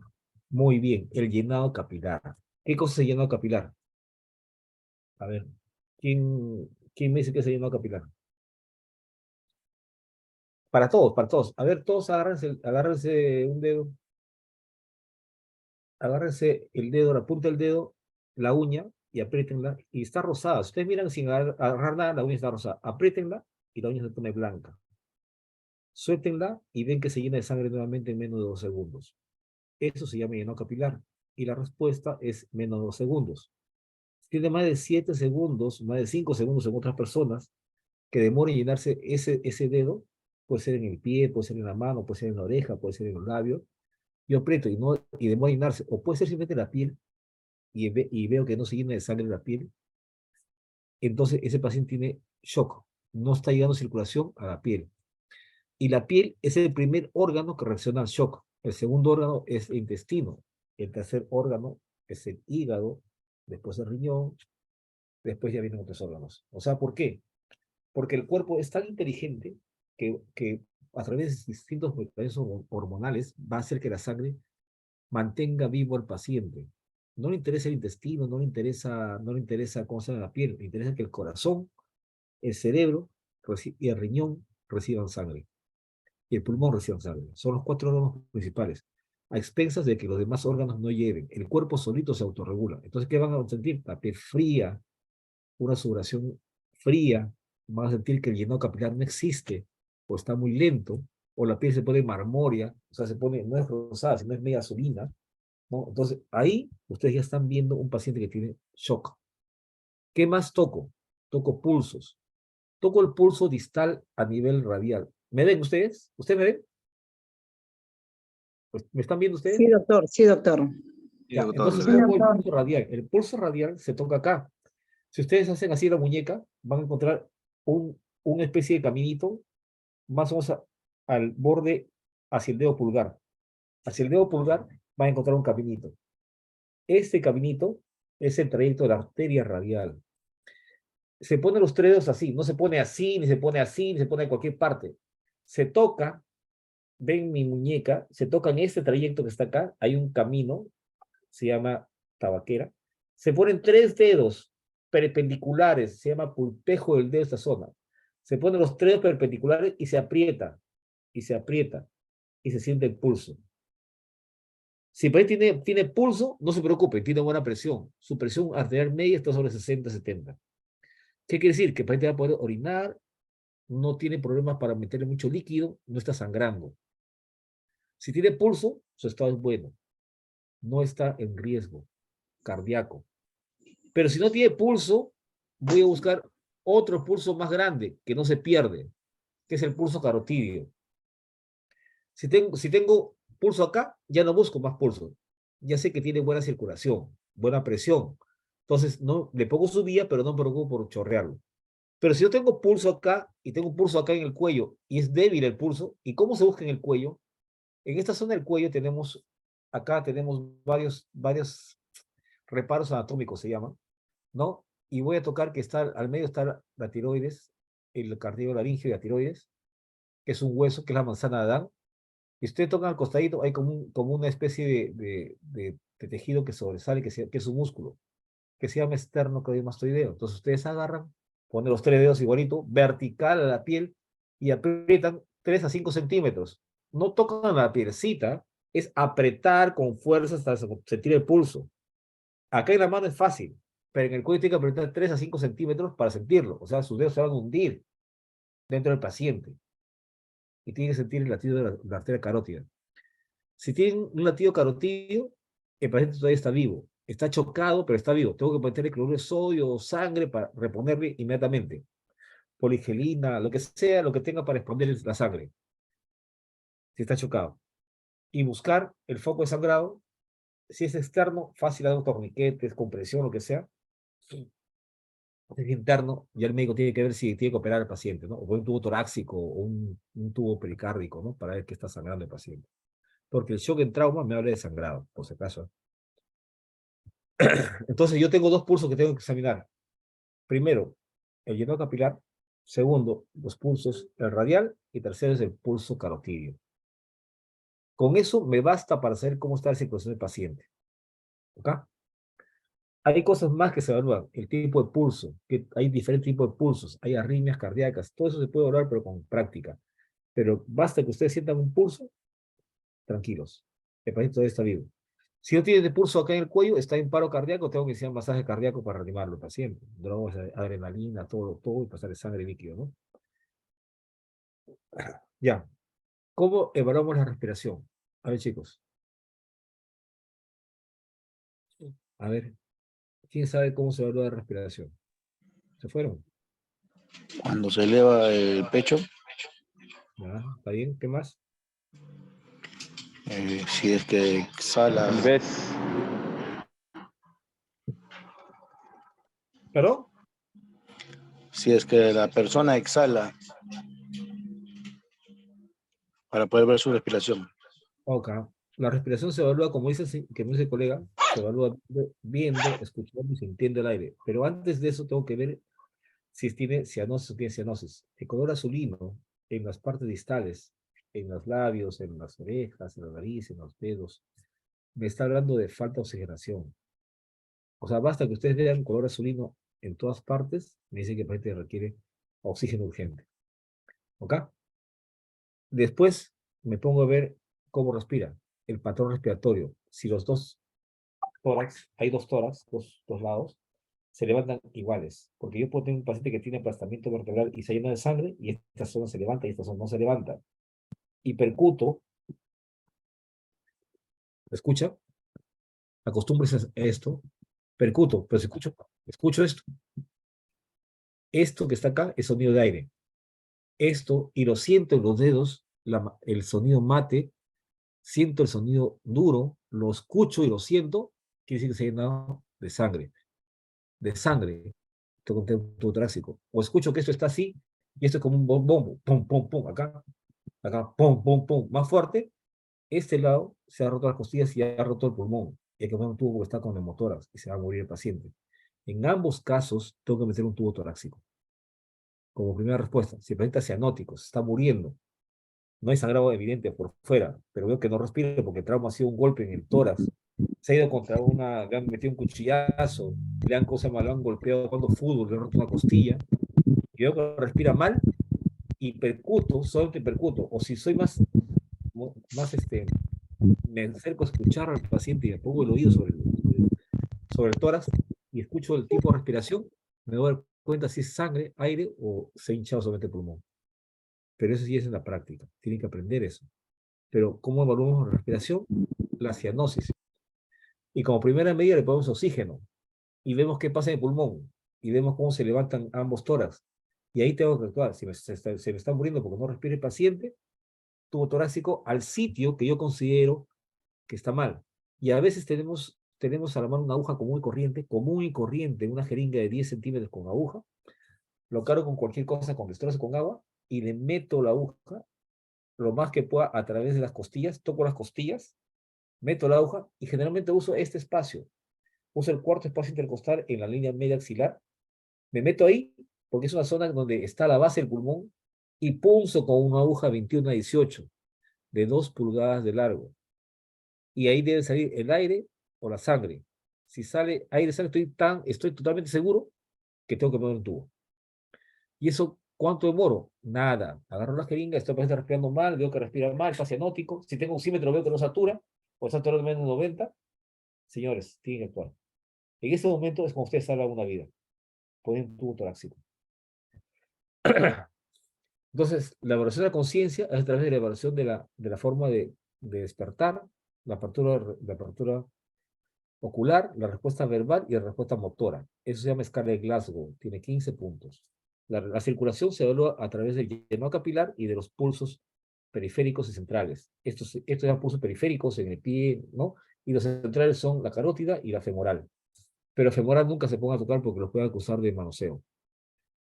muy bien, el llenado capilar. ¿Qué cosa es el llenado capilar? A ver, ¿quién me dice que es el llenado capilar? Para todos, para todos. A ver, todos agárrense un dedo. Agárrense el dedo, la punta del dedo, la uña, y apriétenla. Y está rosada. Si ustedes miran sin agarrar nada, la uña está rosada. Apriétenla y la uña se pone blanca. Suéltenla y ven que se llena de sangre nuevamente en menos de 2 segundos. Eso se llama llenado capilar. Y la respuesta es menos de 2 segundos. Si tiene más de 7 segundos, más de 5 segundos en otras personas, que demore en llenarse ese dedo, puede ser en el pie, puede ser en la mano, puede ser en la oreja, puede ser en los labios. Yo aprieto y demora en llenarse, o puede ser simplemente la piel, y veo que no se llena de sangre la piel, entonces ese paciente tiene shock, no está llegando circulación a la piel. Y la piel es el primer órgano que reacciona al shock. El segundo órgano es el intestino. El tercer órgano es el hígado, después el riñón, después ya vienen otros órganos. O sea, ¿por qué? Porque el cuerpo es tan inteligente que a través de distintos mecanismos hormonales va a hacer que la sangre mantenga vivo al paciente. No le interesa el intestino, no le interesa cómo se llama la piel, le interesa que el corazón, el cerebro y el riñón reciban sangre. Y el pulmón reciban sangre. Son los 4 órganos principales, a expensas de que los demás órganos no lleven. El cuerpo solito se autorregula. Entonces, ¿qué van a sentir? La piel fría, una sudoración fría, van a sentir que el llenado capilar no existe, o está muy lento, o la piel se pone marmórea, o sea, se pone, no es rosada, sino es media azulina, ¿no? Entonces, ahí ustedes ya están viendo un paciente que tiene shock. ¿Qué más toco? Toco pulsos. Toco el pulso distal a nivel radial. ¿Me ven ustedes? ¿Ustedes me ven? ¿Me están viendo ustedes? Sí, doctor, sí, doctor. Sí, Ya, doctor, entonces le Sí, veo. toco el doctor. pulso radial. El pulso radial se toca acá. Si ustedes hacen así la muñeca, van a encontrar una especie de caminito más o menos al borde hacia el dedo pulgar. Hacia el dedo pulgar van a encontrar un caminito. Este caminito es el trayecto de la arteria radial. Se pone los 3 dedos así, no se pone así, ni se pone así, ni se pone en cualquier parte. Se toca, ven mi muñeca, se toca en este trayecto que está acá, hay un camino, se llama tabaquera. Se ponen 3 dedos perpendiculares, se llama pulpejo del dedo esta zona. Se ponen los 3 dedos perpendiculares y se aprieta, y se aprieta, y se siente el pulso. Si el paciente tiene pulso, no se preocupe, tiene buena presión. Su presión arterial media está sobre 60-70. ¿Qué quiere decir? Que el paciente va a poder orinar, no tiene problemas para meterle mucho líquido, no está sangrando. Si tiene pulso, su estado es bueno, no está en riesgo cardíaco. Pero si no tiene pulso, voy a buscar otro pulso más grande que no se pierde, que es el pulso carotídeo. Si tengo pulso acá, ya no busco más pulso. Ya sé que tiene buena circulación, buena presión. Entonces, no, le pongo su vía, pero no me preocupo por chorrearlo. Pero si yo tengo pulso acá y tengo un pulso acá en el cuello y es débil el pulso, ¿y cómo se busca en el cuello? En esta zona del cuello acá tenemos varios reparos anatómicos, se llaman, ¿no? Y voy a tocar que al medio está la tiroides, el cartílago laríngeo y la tiroides, que es un hueso, que es la manzana de Adán. Y usted toca al costadito, hay como una especie de tejido que sobresale, que es un músculo, que se llama esternocleidomastoideo. Entonces ustedes agarran, ponen los 3 dedos igualito, vertical a la piel, y aprietan 3 a 5 centímetros. No tocan la pielcita, es apretar con fuerza hasta sentir el pulso. Acá en la mano es fácil, pero en el cuello tiene que apretar 3 a 5 centímetros para sentirlo. O sea, sus dedos se van a hundir dentro del paciente y tiene que sentir el latido de la arteria carótida. Si tienen un latido carotídeo, el paciente todavía está vivo. Está chocado, pero está vivo. Tengo que meterle cloruro de sodio o sangre para reponerle inmediatamente. poligelina, lo que sea, lo que tenga para exponer la sangre, si está chocado. Y buscar el foco de sangrado. Si es externo, fácil dar torniquetes, compresión, lo que sea. Si es interno, ya el médico tiene que ver si tiene que operar al paciente, ¿no? O poner un tubo torácico o un tubo pericárdico, ¿no? Para ver qué está sangrando el paciente. Porque el shock en trauma me habla de sangrado, por si acaso. Entonces yo tengo dos pulsos que tengo que examinar. Primero, el llenado capilar. Segundo, los pulsos, el radial. Y tercero es el pulso carotidio. Con eso me basta para saber cómo está la circulación del paciente. ¿Ok? Hay cosas más que se evalúan. El tipo de pulso, que hay diferentes tipos de pulsos. Hay arritmias cardíacas. Todo eso se puede evaluar, pero con práctica. Pero basta que ustedes sientan un pulso, tranquilos. El paciente todavía está vivo. Si no tiene pulso acá en el cuello, está en paro cardíaco, tengo que iniciar un masaje cardíaco para reanimarlo al paciente. Drogas, adrenalina, todo, y pasarle sangre líquido, ¿no? Ya. ¿Cómo evaluamos la respiración? A ver, chicos. A ver, ¿quién sabe cómo se evalúa la respiración? ¿Se fueron? Cuando se eleva el pecho, ¿Ya? ¿Está bien? ¿Qué más? si es que exhala, ¿Ves? ¿Perdón? si es que la persona exhala para poder ver su respiración. Ok. La respiración se evalúa, como dice, que me dice el colega, se evalúa viendo, escuchando y sintiendo el aire. Pero antes de eso tengo que ver si tiene cianosis o tiene cianosis. El color azulino en las partes distales, en los labios, en las orejas, en la nariz, en los dedos, me está hablando de falta de oxigenación. O sea, basta que ustedes vean color azulino en todas partes, me dicen que el paciente requiere oxígeno urgente. ¿Ok? Después me pongo a ver cómo respira, el patrón respiratorio. Si los dos tórax, hay dos tórax, dos lados, se levantan iguales. Porque yo puedo tener un paciente que tiene aplastamiento vertebral y se llena de sangre, y esta zona se levanta y esta zona no se levanta. Y percuto, ¿escucha? Acostúmbrese a esto. Percuto, pero escucho esto. Esto que está acá es sonido de aire. Esto, y lo siento en los dedos, el sonido mate, siento el sonido duro, lo escucho y lo siento, quiere decir que se ha llenado de sangre. De sangre, todo torácico. O escucho que esto está así, y esto es como un bombo, pum, pum, pum, acá, pum, pum, pum, más fuerte. Este lado se ha roto las costillas y ha roto el pulmón. Y hay que poner un tubo que está con neumotoras y se va a morir el paciente. En ambos casos, tengo que meter un tubo torácico. Como primera respuesta, si el paciente es cianótico, se está muriendo, no hay sangrado evidente por fuera, pero veo que no respira porque el trauma ha sido un golpe en el tórax. Se ha ido contra le han metido un cuchillazo, lo han golpeado jugando fútbol, le han roto una costilla. Y veo que respira mal y percuto, solamente percuto. O si soy más me acerco a escuchar al paciente y me pongo el oído sobre el tórax y escucho el tipo de respiración, me doy cuenta si es sangre, aire o se ha hinchado solamente el pulmón. Pero eso sí es en la práctica, tienen que aprender eso. Pero ¿cómo evaluamos la respiración? La cianosis. Y como primera medida le ponemos oxígeno y vemos qué pasa en el pulmón y vemos cómo se levantan ambos tórax. Y ahí tengo que actuar. Si se me está muriendo porque no respira el paciente, tubo torácico al sitio que yo considero que está mal. Y a veces tenemos a la mano una aguja común y corriente, una jeringa de 10 centímetros con aguja, lo cargo con cualquier cosa, con destrozo, con agua, y le meto la aguja lo más que pueda a través de las costillas, toco las costillas, meto la aguja y generalmente uso este espacio. Uso el cuarto espacio intercostal en la línea media axilar. Me meto ahí porque es una zona donde está la base del pulmón y punzo con una aguja 21 a 18 de 2 pulgadas de largo. Y ahí debe salir el aire o la sangre. Si sale aire, sangre, estoy totalmente seguro que tengo que poner un tubo. ¿Y eso cuánto demoro? Nada. Agarro la jeringa, estoy respirando mal, veo que respira mal, está cianótico. Si tengo oxímetro, veo que no satura, o satura de menos de 90. Señores, tienen que actuar. En ese momento es como ustedes salvan una vida. Ponen un tubo torácico. Entonces, la evaluación de la conciencia es a través de la evaluación de la forma de despertar, la apertura ocular, la respuesta verbal y la respuesta motora. Eso se llama escala de Glasgow. Tiene 15 puntos. La circulación se evalúa a través del llenado capilar y de los pulsos periféricos y centrales. Estos son pulsos periféricos en el pie, ¿no? Y los centrales son la carótida y la femoral. Pero femoral nunca se ponga a tocar porque los pueden acusar de manoseo.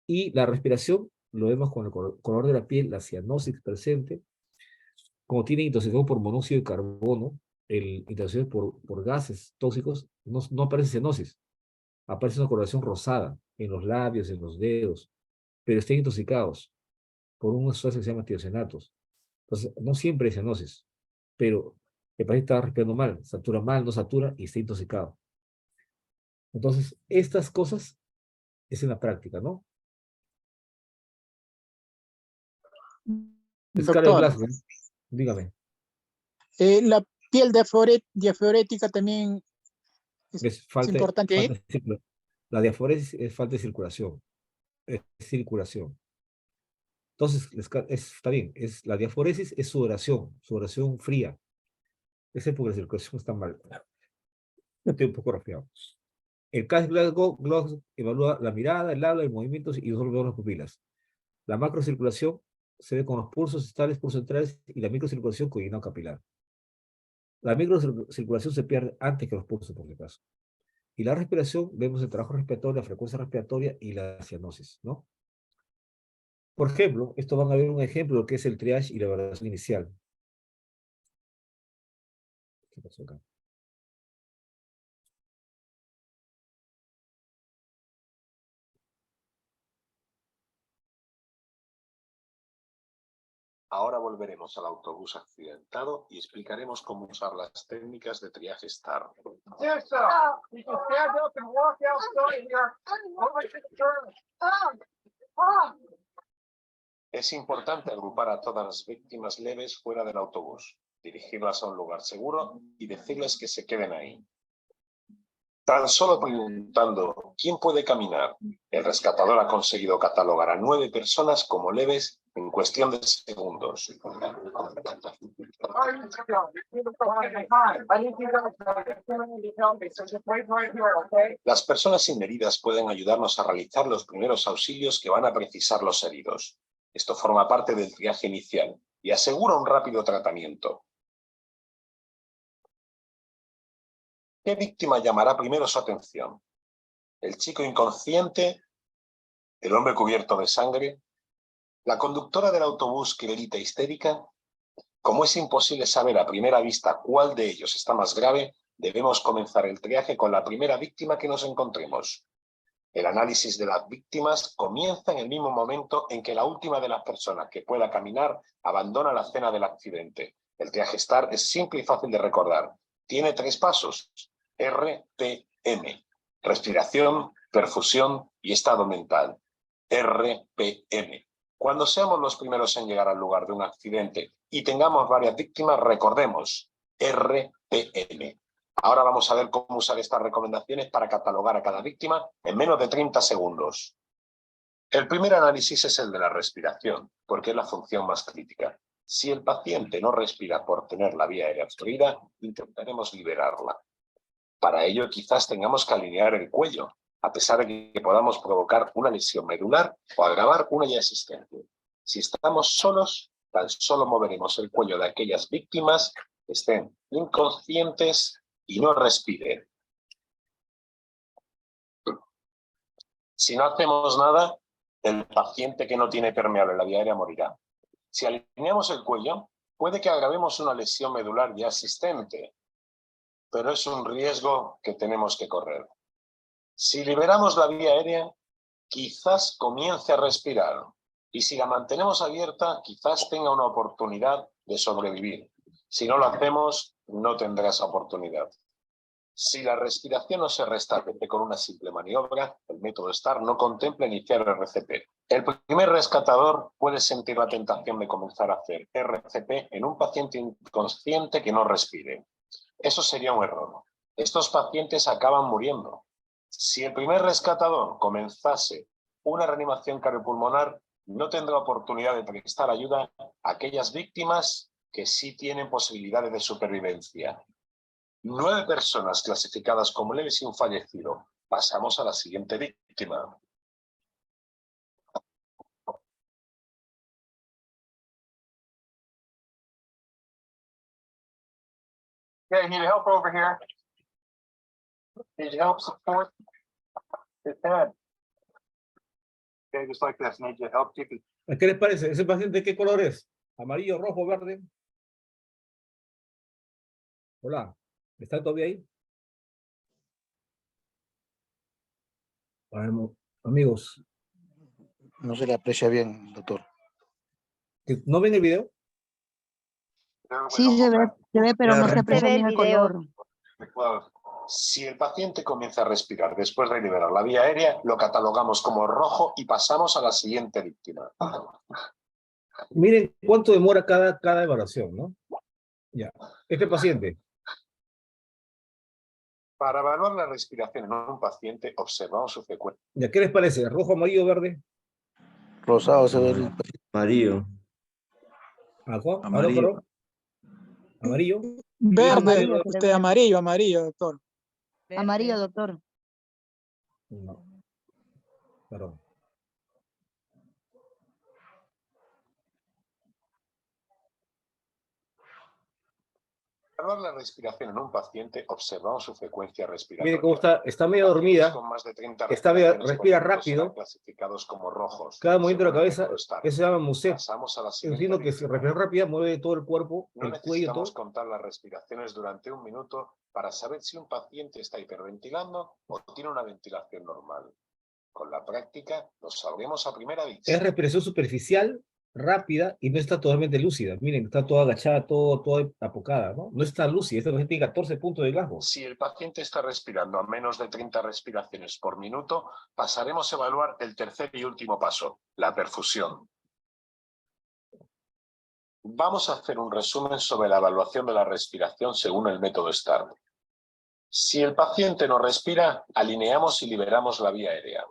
Y la respiración, lo vemos con el color de la piel, la cianosis presente. Como tiene intoxicación por monóxido de carbono, intoxicación por gases tóxicos, no aparece cianosis. Aparece una coloración rosada en los labios, en los dedos, pero están intoxicados por un sustancia que se llama tiocianatos. Entonces, no siempre hay cianosis, pero el paciente está respirando mal, no satura y está intoxicado. Entonces, estas cosas es en la práctica, ¿no? Escala de Doctor, Glasgow, dígame. la piel diaforética también es Es falta, importante. la diaforesis es falta de circulación. Es circulación. Entonces, está bien. La diaforesis es sudoración fría. Ese es porque la circulación está mal. Estoy un poco resfriado. El CAS Glasgow evalúa la mirada, el habla, el movimiento y nosotros las pupilas. La macrocirculación se ve con los pulsos estales, pulsos centrales y la microcirculación con llenado capilar. La microcirculación se pierde antes que los pulsos, por si acaso. Y la respiración, vemos el trabajo respiratorio, la frecuencia respiratoria y la cianosis, ¿no? Por ejemplo, esto van a ver un ejemplo de lo que es el triage y la evaluación inicial. ¿Qué pasó acá? Ahora volveremos al autobús accidentado y explicaremos cómo usar las técnicas de triaje STAR. Es importante agrupar a todas las víctimas leves fuera del autobús, dirigirlas a un lugar seguro y decirles que se queden ahí. Tan solo preguntando ¿quién puede caminar? El rescatador ha conseguido catalogar a 9 personas como leves en cuestión de segundos. Las personas sin heridas pueden ayudarnos a realizar los primeros auxilios que van a precisar los heridos. Esto forma parte del triaje inicial y asegura un rápido tratamiento. ¿Qué víctima llamará primero su atención? ¿El chico inconsciente? ¿El hombre cubierto de sangre? ¿La conductora del autobús que grita histérica? Como es imposible saber a primera vista cuál de ellos está más grave, debemos comenzar el triaje con la primera víctima que nos encontremos. El análisis de las víctimas comienza en el mismo momento en que la última de las personas que pueda caminar abandona la escena del accidente. El triaje STAR es simple y fácil de recordar. Tiene 3 pasos. RPM. Respiración, perfusión y estado mental. RPM. Cuando seamos los primeros en llegar al lugar de un accidente y tengamos varias víctimas, recordemos RPM. Ahora vamos a ver cómo usar estas recomendaciones para catalogar a cada víctima en menos de 30 segundos. El primer análisis es el de la respiración, porque es la función más crítica. Si el paciente no respira por tener la vía aérea obstruida, intentaremos liberarla. Para ello, quizás tengamos que alinear el cuello, a pesar de que podamos provocar una lesión medular o agravar una ya existente. Si estamos solos, tan solo moveremos el cuello de aquellas víctimas que estén inconscientes y no respiren. Si no hacemos nada, el paciente que no tiene permeable la vía aérea morirá. Si alineamos el cuello, puede que agravemos una lesión medular ya existente, pero es un riesgo que tenemos que correr. Si liberamos la vía aérea, quizás comience a respirar, y si la mantenemos abierta, quizás tenga una oportunidad de sobrevivir. Si no lo hacemos, no tendrá esa oportunidad. Si la respiración no se restablece con una simple maniobra, el método STAR no contempla iniciar RCP. El primer rescatador puede sentir la tentación de comenzar a hacer RCP en un paciente inconsciente que no respire. Eso sería un error. Estos pacientes acaban muriendo. Si el primer rescatador comenzase una reanimación cardiopulmonar, no tendrá oportunidad de prestar ayuda a aquellas víctimas que sí tienen posibilidades de supervivencia. 9 personas clasificadas como leves y un fallecido. Pasamos a la siguiente víctima. Okay, need help over here. Need help support his head. Okay, just like this. Need your help keep it. ¿Qué les parece? ¿Ese paciente qué color es? ¿Amarillo, rojo, verde? Hola, ¿está todavía ahí? Bueno, amigos, No se le aprecia bien, doctor. ¿no ven el video? Sí, se ve, pero no se Se aprecia ve bien el el video. color. Si el paciente comienza a respirar después de liberar la vía aérea, lo catalogamos como rojo y pasamos a la siguiente víctima. Miren cuánto demora cada evaluación, ¿no? Ya. Este paciente, Para evaluar la respiración en un paciente, observamos su frecuencia. ¿ya qué les parece? ¿Rojo, amarillo, verde? Rosado se ve el Amarillo. ¿Ajo? Amarillo. Perdón. ¿Amarillo? Verde, Amarillo, se le ve. amarillo, doctor. Amarillo, doctor. No. Perdón. Para evaluar la respiración en un paciente, observamos su frecuencia respiratoria. Miren cómo está medio Pacientes dormida. con más de 30 Está medio, respiraciones respira por minuto rápido. serán clasificados como rojos. Cada movimiento de la según el cabeza, método STAR. eso se llama museo. Pasamos a la Es siguiente decir, que si víctima. respira rápida, mueve todo el cuerpo, No el cuello, necesitamos todo. contar las respiraciones durante un minuto para saber si un paciente está hiperventilando o tiene una ventilación normal. Con la práctica lo sabremos a primera vista. Es respiración superficial, rápida y no está totalmente lúcida. Miren, está toda agachada, toda apocada, ¿no? No está lúcida. Esta paciente tiene 14 puntos de gasgo. Si el paciente está respirando a menos de 30 respiraciones por minuto, pasaremos a evaluar el tercer y último paso, la perfusión. Vamos a hacer un resumen sobre la evaluación de la respiración según el método STAR. Si el paciente no respira, alineamos y liberamos la vía aérea.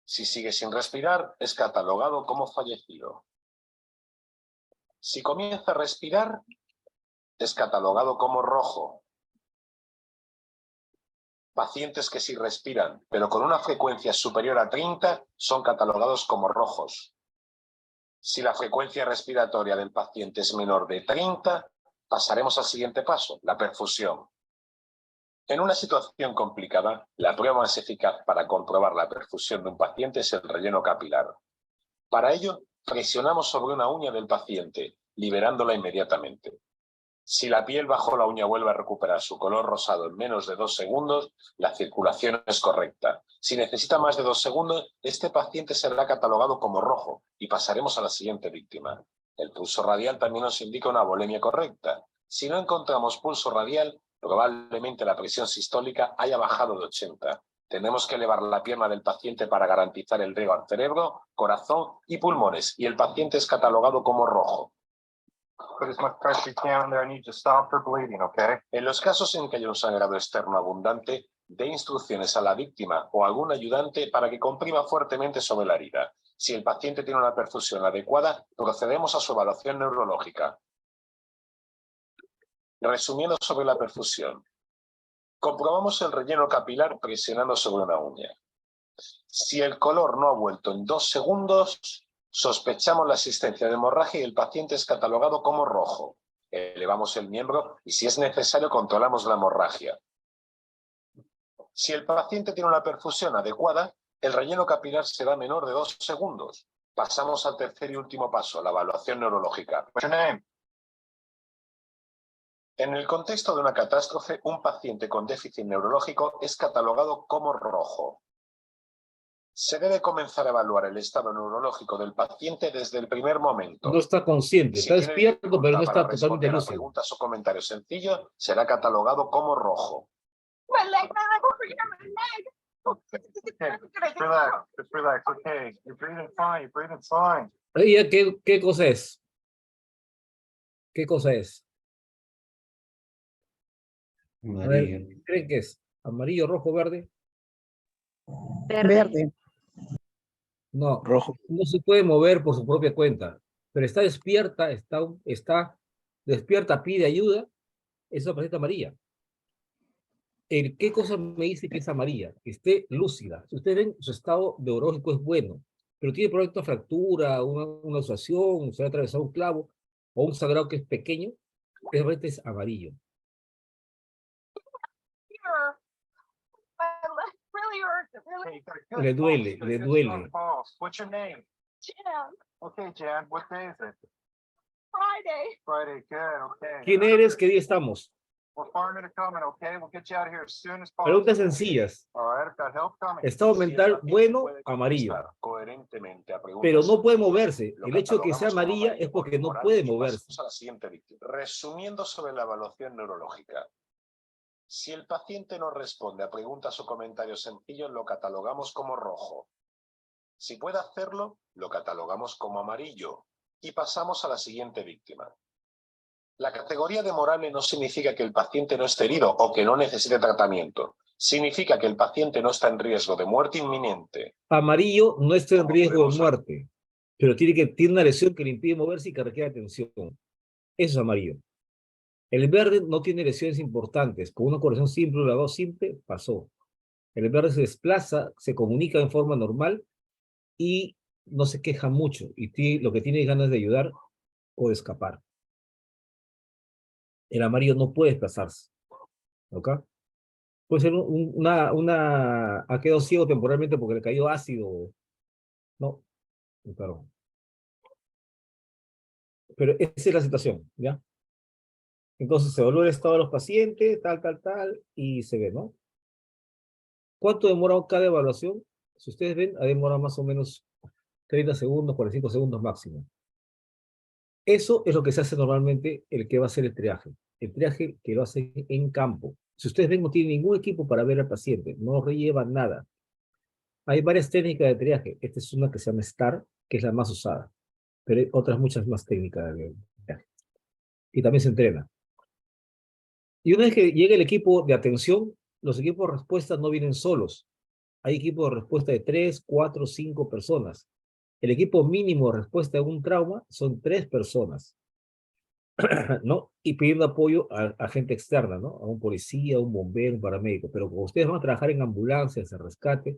Si sigue sin respirar, es catalogado como fallecido. Si comienza a respirar, es catalogado como rojo. Pacientes que sí respiran, pero con una frecuencia superior a 30, son catalogados como rojos. Si la frecuencia respiratoria del paciente es menor de 30, pasaremos al siguiente paso, la perfusión. En una situación complicada, la prueba más eficaz para comprobar la perfusión de un paciente es el relleno capilar. Para ello, presionamos sobre una uña del paciente, liberándola inmediatamente. Si la piel bajo la uña vuelve a recuperar su color rosado en menos de 2 segundos, la circulación es correcta. Si necesita más de 2 segundos, este paciente será catalogado como rojo y pasaremos a la siguiente víctima. El pulso radial también nos indica una volemia correcta. Si no encontramos pulso radial, probablemente la presión sistólica haya bajado de 80. Tenemos que elevar la pierna del paciente para garantizar el riego al cerebro, corazón y pulmones, y el paciente es catalogado como rojo. En los casos en que haya un sangrado externo abundante, dé instrucciones a la víctima o a algún ayudante para que comprima fuertemente sobre la herida. Si el paciente tiene una perfusión adecuada, procedemos a su evaluación neurológica. Resumiendo sobre la perfusión. Comprobamos el relleno capilar presionando sobre una uña. Si el color no ha vuelto en 2 segundos, sospechamos la existencia de hemorragia y el paciente es catalogado como rojo. Elevamos el miembro y, si es necesario, controlamos la hemorragia. Si el paciente tiene una perfusión adecuada, el relleno capilar será menor de 2 segundos. Pasamos al tercer y último paso, la evaluación neurológica. En el contexto de una catástrofe, un paciente con déficit neurológico es catalogado como rojo. Se debe comenzar a evaluar el estado neurológico del paciente desde el primer momento. No está consciente, Si está tiene despierto, pero no dificultad está para totalmente responder a lúcido. preguntas o comentarios sencillos, será catalogado como rojo. Relax, okay. You're breathing fine. ¿Ella qué cosa es? ¿Qué cosa es? A ver, Amarillo. ¿qué creen que es? ¿Amarillo, rojo, verde? Verde. No, rojo. no se puede mover por su propia cuenta, pero está despierta, está despierta, pide ayuda, es una paciente amarilla. ¿Qué cosa me dice que es amarilla? Que esté lúcida. Si ustedes ven, su estado neurológico es bueno, pero tiene probablemente una fractura, una succión, se ha atravesado un clavo, o un sangrado que es pequeño, realmente es amarillo. Le duele, le duele. What's your name? Jan, Okay, Jan, what day is it? Friday. Friday, good, okay. ¿Quién eres? ¿Qué día estamos? We're far minute coming, okay? We'll get you out of here as soon as Preguntas possible. sencillas. All right, I've got help coming. Estado Si el mental paciente bueno, puede amarillo. contestar coherentemente a preguntas Pero no puede sencillas, moverse. lo El hecho de que sea catalogamos como amarilla amarillo es porque no moral puede y moverse. pasamos a la siguiente víctima. Resumiendo sobre la evaluación neurológica. Si el paciente no responde a preguntas o comentarios sencillos, lo catalogamos como rojo. Si puede hacerlo, lo catalogamos como amarillo. Y pasamos a la siguiente víctima. La categoría de morable no significa que el paciente no esté herido o que no necesite tratamiento. Significa que el paciente no está en riesgo de muerte inminente. Amarillo no está en Como riesgo de podemos ver. muerte, pero tiene una lesión que le impide moverse y que requiere atención. Eso es amarillo. El verde no tiene lesiones importantes. Con una corrección simple, un lavado simple, pasó. El verde se desplaza, se comunica en forma normal y no se queja mucho. Y lo que tiene es ganas de ayudar o de escapar. El amarillo no puede desplazarse. ¿Ok? Puede ser ha quedado ciego temporalmente porque le cayó ácido. No, claro. Pero esa es la situación, ¿ya? Entonces se evalúa el estado de los pacientes, tal, y se ve, ¿no? ¿Cuánto demora cada evaluación? Si ustedes ven, ha demorado más o menos 30 segundos, 45 segundos máximo. Eso es lo que se hace normalmente el que va a hacer el triaje. El triaje que lo hace en campo. Si ustedes ven, no tiene ningún equipo para ver al paciente, no lleva nada. Hay varias técnicas de triaje. Esta es una que se llama STAR, que es la más usada. Pero hay otras muchas más técnicas de triaje. Y también se entrena. Y una vez que llega el equipo de atención, los equipos de respuesta no vienen solos. Hay equipos de respuesta de 3, 4, 5 personas. El equipo mínimo de respuesta a un trauma son 3 personas, ¿no? Y pidiendo apoyo a gente externa, ¿no? A un policía, un bombero, un paramédico. Pero como ustedes van a trabajar en ambulancias, en rescate,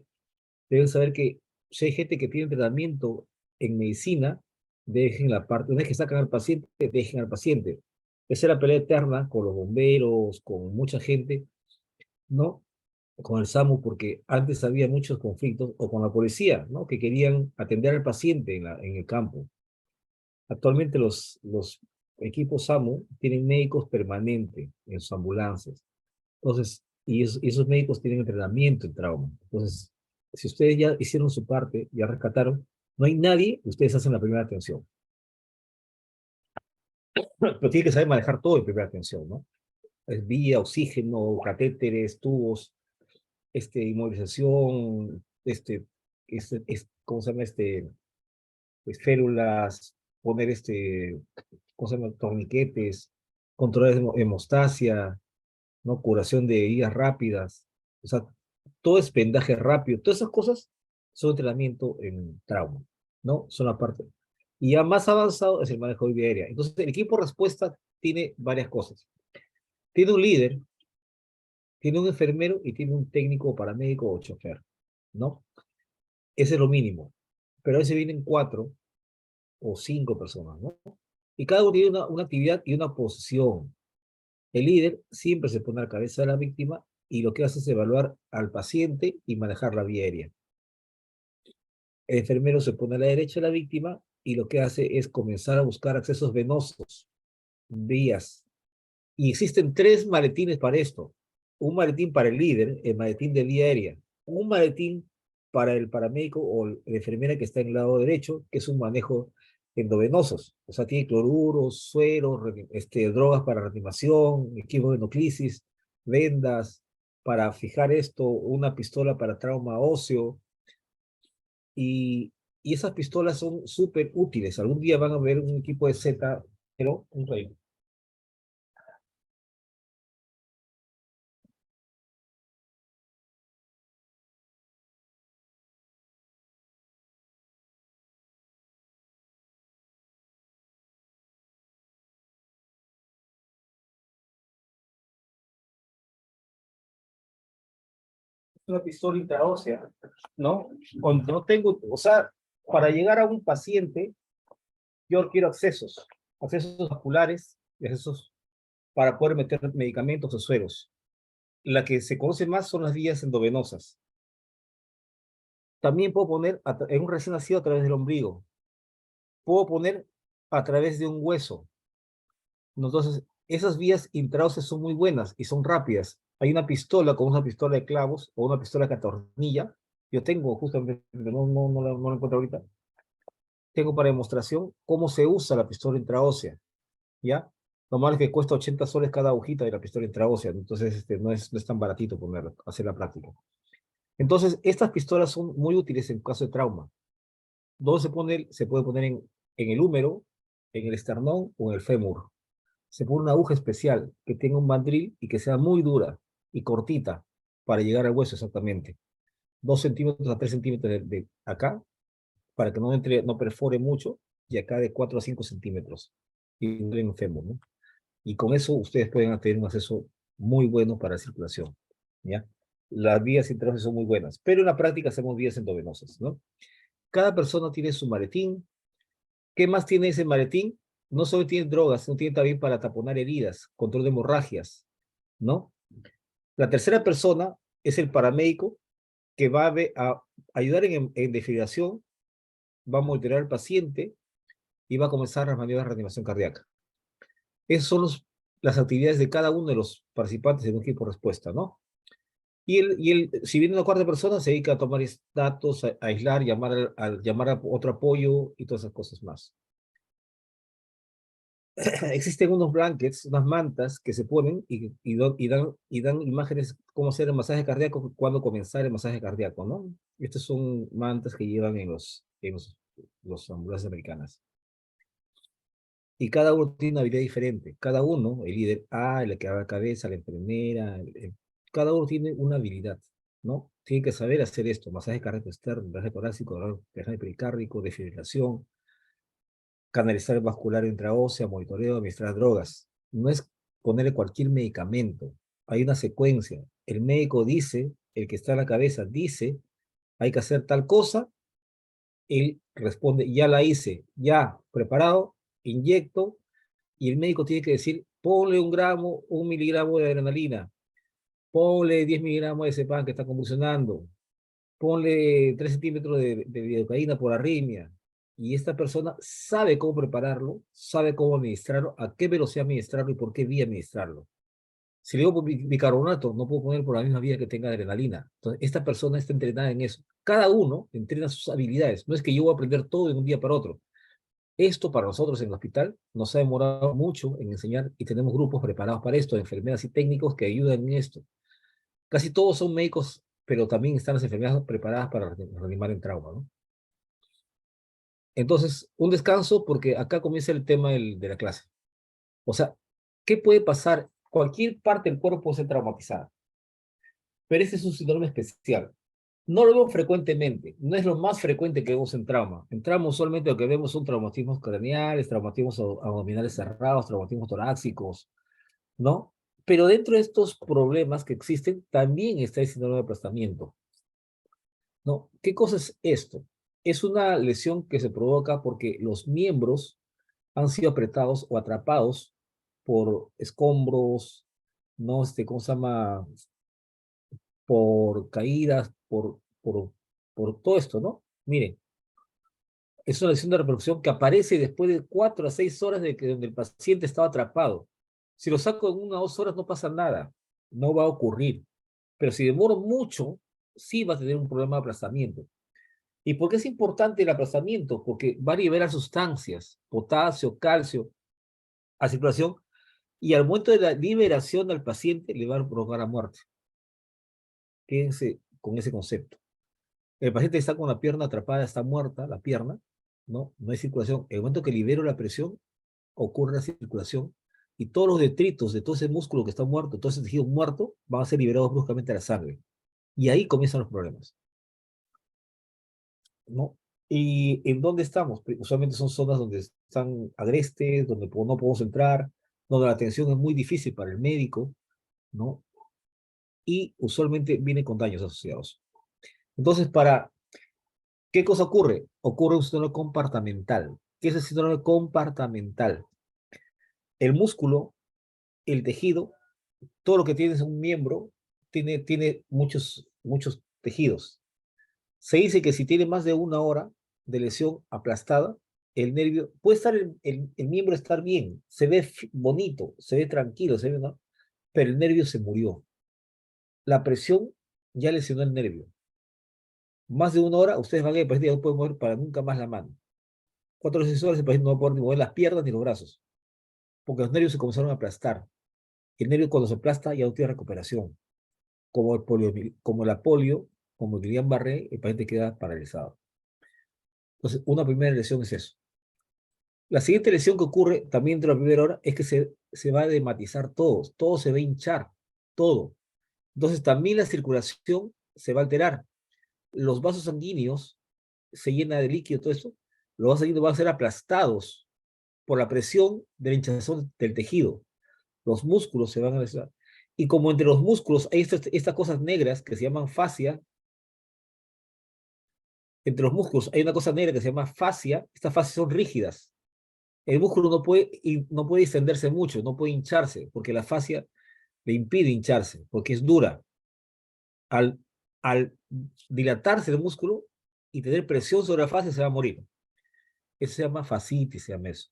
deben saber que si hay gente que tiene entrenamiento en medicina, dejen la parte, una vez que sacan al paciente, dejen al paciente. Esa es la pelea eterna con los bomberos, con mucha gente, ¿no? Con el SAMU, porque antes había muchos conflictos, o con la policía, ¿no? Que querían atender al paciente en el campo. Actualmente los equipos SAMU tienen médicos permanentes en sus ambulancias. Entonces, esos médicos tienen entrenamiento en trauma. Entonces, si ustedes ya hicieron su parte, ya rescataron, no hay nadie, ustedes hacen la primera atención. Pero tienen que saber manejar todo en primera atención, ¿no? Es vía, oxígeno, catéteres, tubos, inmovilización, ¿cómo se llama? Férulas, poner ¿cómo se llama? Torniquetes, controles de hemostasia, ¿no? Curación de heridas rápidas, o sea, todo es vendaje rápido, todas esas cosas son entrenamiento en trauma, ¿no? Son la parte. Y ya más avanzado es el manejo de vía aérea. Entonces, el equipo de respuesta tiene varias cosas. Tiene un líder, tiene un enfermero y tiene un técnico, paramédico o chofer, ¿no? Ese es lo mínimo. Pero a veces vienen 4 o 5 personas, ¿no? Y cada uno tiene una actividad y una posición. El líder siempre se pone a la cabeza de la víctima y lo que hace es evaluar al paciente y manejar la vía aérea. El enfermero se pone a la derecha de la víctima y lo que hace es comenzar a buscar accesos venosos, vías. Y existen 3 maletines para esto. Un maletín para el líder, el maletín de vía aérea. Un maletín para el paramédico o la enfermera que está en el lado derecho, que es un manejo endovenosos. O sea, tiene cloruros, sueros, drogas para reanimación, equipo de nuclisis, vendas, para fijar esto, una pistola para trauma óseo. Y esas pistolas son súper útiles. Algún día van a ver un equipo de Z, pero un rey. Una pistola intraósea, ¿no? Cuando no tengo, o sea, para llegar a un paciente, yo quiero accesos vasculares y accesos para poder meter medicamentos o sueros. La que se conoce más son las vías endovenosas. También puedo poner en un recién nacido a través del ombligo. Puedo poner a través de un hueso. Entonces, esas vías intraóseas son muy buenas y son rápidas. Hay una pistola con una pistola de clavos o una pistola que atornilla. Yo tengo justamente, no la encuentro ahorita. Tengo para demostración cómo se usa la pistola intraósea. ¿Ya? Lo malo es que cuesta 80 soles cada agujita de la pistola intraósea. Entonces, no es tan baratito hacer la práctica. Entonces, estas pistolas son muy útiles en caso de trauma. ¿Dónde se pone? Se puede poner en el húmero, en el esternón o en el fémur. Se pone una aguja especial que tenga un mandril y que sea muy dura y cortita para llegar al hueso exactamente. 2 centímetros a 3 centímetros de acá, para que no perfore mucho, y acá de 4 a 5 centímetros. Y en el fémur, ¿no? Y con eso ustedes pueden tener un acceso muy bueno para la circulación, ¿ya? Las vías intravenosa son muy buenas, pero en la práctica hacemos vías endovenosas, ¿no? Cada persona tiene su maletín. ¿Qué más tiene ese maletín? No solo tiene drogas, sino tiene también para taponar heridas, control de hemorragias, ¿no? La tercera persona es el paramédico que va a ayudar en desfibrilación, va a monitorear al paciente y va a comenzar las maniobras de reanimación cardíaca. Esas son las actividades de cada uno de los participantes en un equipo de respuesta, ¿no? Si viene una cuarta persona, se dedica a tomar datos, a aislar, llamar a otro apoyo y todas esas cosas más. Existen unos blankets, unas mantas que se ponen y dan imágenes cómo hacer el masaje cardíaco, cuándo comenzar el masaje cardíaco, ¿no? Estas son mantas que llevan en los ambulancias americanas. Y cada uno tiene una habilidad diferente. Cada uno, el líder A, el que abre la cabeza, la enfermera, cada uno tiene una habilidad, ¿no? Tiene que saber hacer esto: masaje cardíaco externo, masaje torácico, masaje pericárdico, desfibrilación, canalizar vascular intraósea, monitoreo, administrar drogas. No es ponerle cualquier medicamento. Hay una secuencia. El médico dice, el que está en la cabeza dice, hay que hacer tal cosa. Él responde, ya la hice, ya, preparado, inyecto, y el médico tiene que decir, ponle 1 miligramo de adrenalina, ponle 10 miligramos de Zepan que está convulsionando, ponle 3 centímetros de lidocaína por arritmia. Y esta persona sabe cómo prepararlo, sabe cómo administrarlo, a qué velocidad administrarlo y por qué vía administrarlo. Si le digo por bicarbonato, no puedo poner por la misma vía que tenga adrenalina. Entonces, esta persona está entrenada en eso. Cada uno entrena sus habilidades. No es que yo voy a aprender todo de un día para otro. Esto para nosotros en el hospital nos ha demorado mucho en enseñar y tenemos grupos preparados para esto, enfermeras y técnicos que ayudan en esto. Casi todos son médicos, pero también están las enfermeras preparadas para reanimar en trauma, ¿no? Entonces, un descanso porque acá comienza el tema de la clase. O sea, ¿qué puede pasar? Cualquier parte del cuerpo puede ser traumatizada, pero este es un síndrome especial. No lo vemos frecuentemente, no es lo más frecuente que vemos en trauma. En trauma usualmente lo que vemos son traumatismos craneales, traumatismos abdominales cerrados, traumatismos torácicos, ¿no? Pero dentro de estos problemas que existen, también está el síndrome de aplastamiento, ¿no? ¿Qué cosa es esto? Es una lesión que se provoca porque los miembros han sido apretados o atrapados por escombros, ¿no? ¿Cómo se llama? Por caídas, por todo esto, ¿no? Miren, es una lesión de reproducción que aparece después de 4 a 6 horas de que donde el paciente estaba atrapado. Si lo saco en 1 o 2 horas no pasa nada, no va a ocurrir. Pero si demoro mucho, sí va a tener un problema de aplastamiento. ¿Y por qué es importante el aplastamiento? Porque va a liberar sustancias, potasio, calcio, a circulación, y al momento de la liberación al paciente le va a provocar la muerte. Quédense con ese concepto. El paciente está con la pierna atrapada, está muerta la pierna, ¿no? No hay circulación. En el momento que libero la presión, ocurre la circulación y todos los detritos de todo ese músculo que está muerto, todo ese tejido muerto, van a ser liberados bruscamente a la sangre. Y ahí comienzan los problemas, ¿no? ¿Y en dónde estamos? Usualmente son zonas donde están agrestes, donde no podemos entrar, donde la atención es muy difícil para el médico, ¿no? Y usualmente viene con daños asociados. Entonces, ¿qué cosa ocurre? Ocurre un síndrome compartamental. ¿Qué es el síndrome compartamental? El músculo, el tejido, todo lo que tiene es un miembro, tiene muchos tejidos. Se dice que si tiene más de 1 hora de lesión aplastada, el nervio, puede estar el miembro estar bien, se ve bonito, se ve tranquilo, se ve, ¿no? Pero el nervio se murió. La presión ya lesionó el nervio. Más de 1 hora, ustedes van a ver, el paciente ya no puede mover para nunca más la mano. 4 o 6 horas, el paciente no va a poder ni mover las piernas ni los brazos, porque los nervios se comenzaron a aplastar. El nervio cuando se aplasta ya no tiene recuperación. Como la polio, como Guillain-Barré, el paciente queda paralizado. Entonces, una primera lesión es eso. La siguiente lesión que ocurre también dentro de la primera hora es que se va a edematizar todo se va a hinchar, todo. Entonces también la circulación se va a alterar. Los vasos sanguíneos se llenan de líquido, todo esto, los vasos sanguíneos van a ser aplastados por la presión de la hinchazón del tejido. Los músculos se van a lesionar. Y como entre los músculos hay estas cosas negras que se llaman fascia, entre los músculos hay una cosa negra que se llama fascia, estas fascias son rígidas. El músculo no puede extenderse mucho, no puede hincharse, porque la fascia le impide hincharse, porque es dura. Al dilatarse el músculo y tener presión sobre la fascia, se va a morir. Eso se llama fascitis, se llama eso.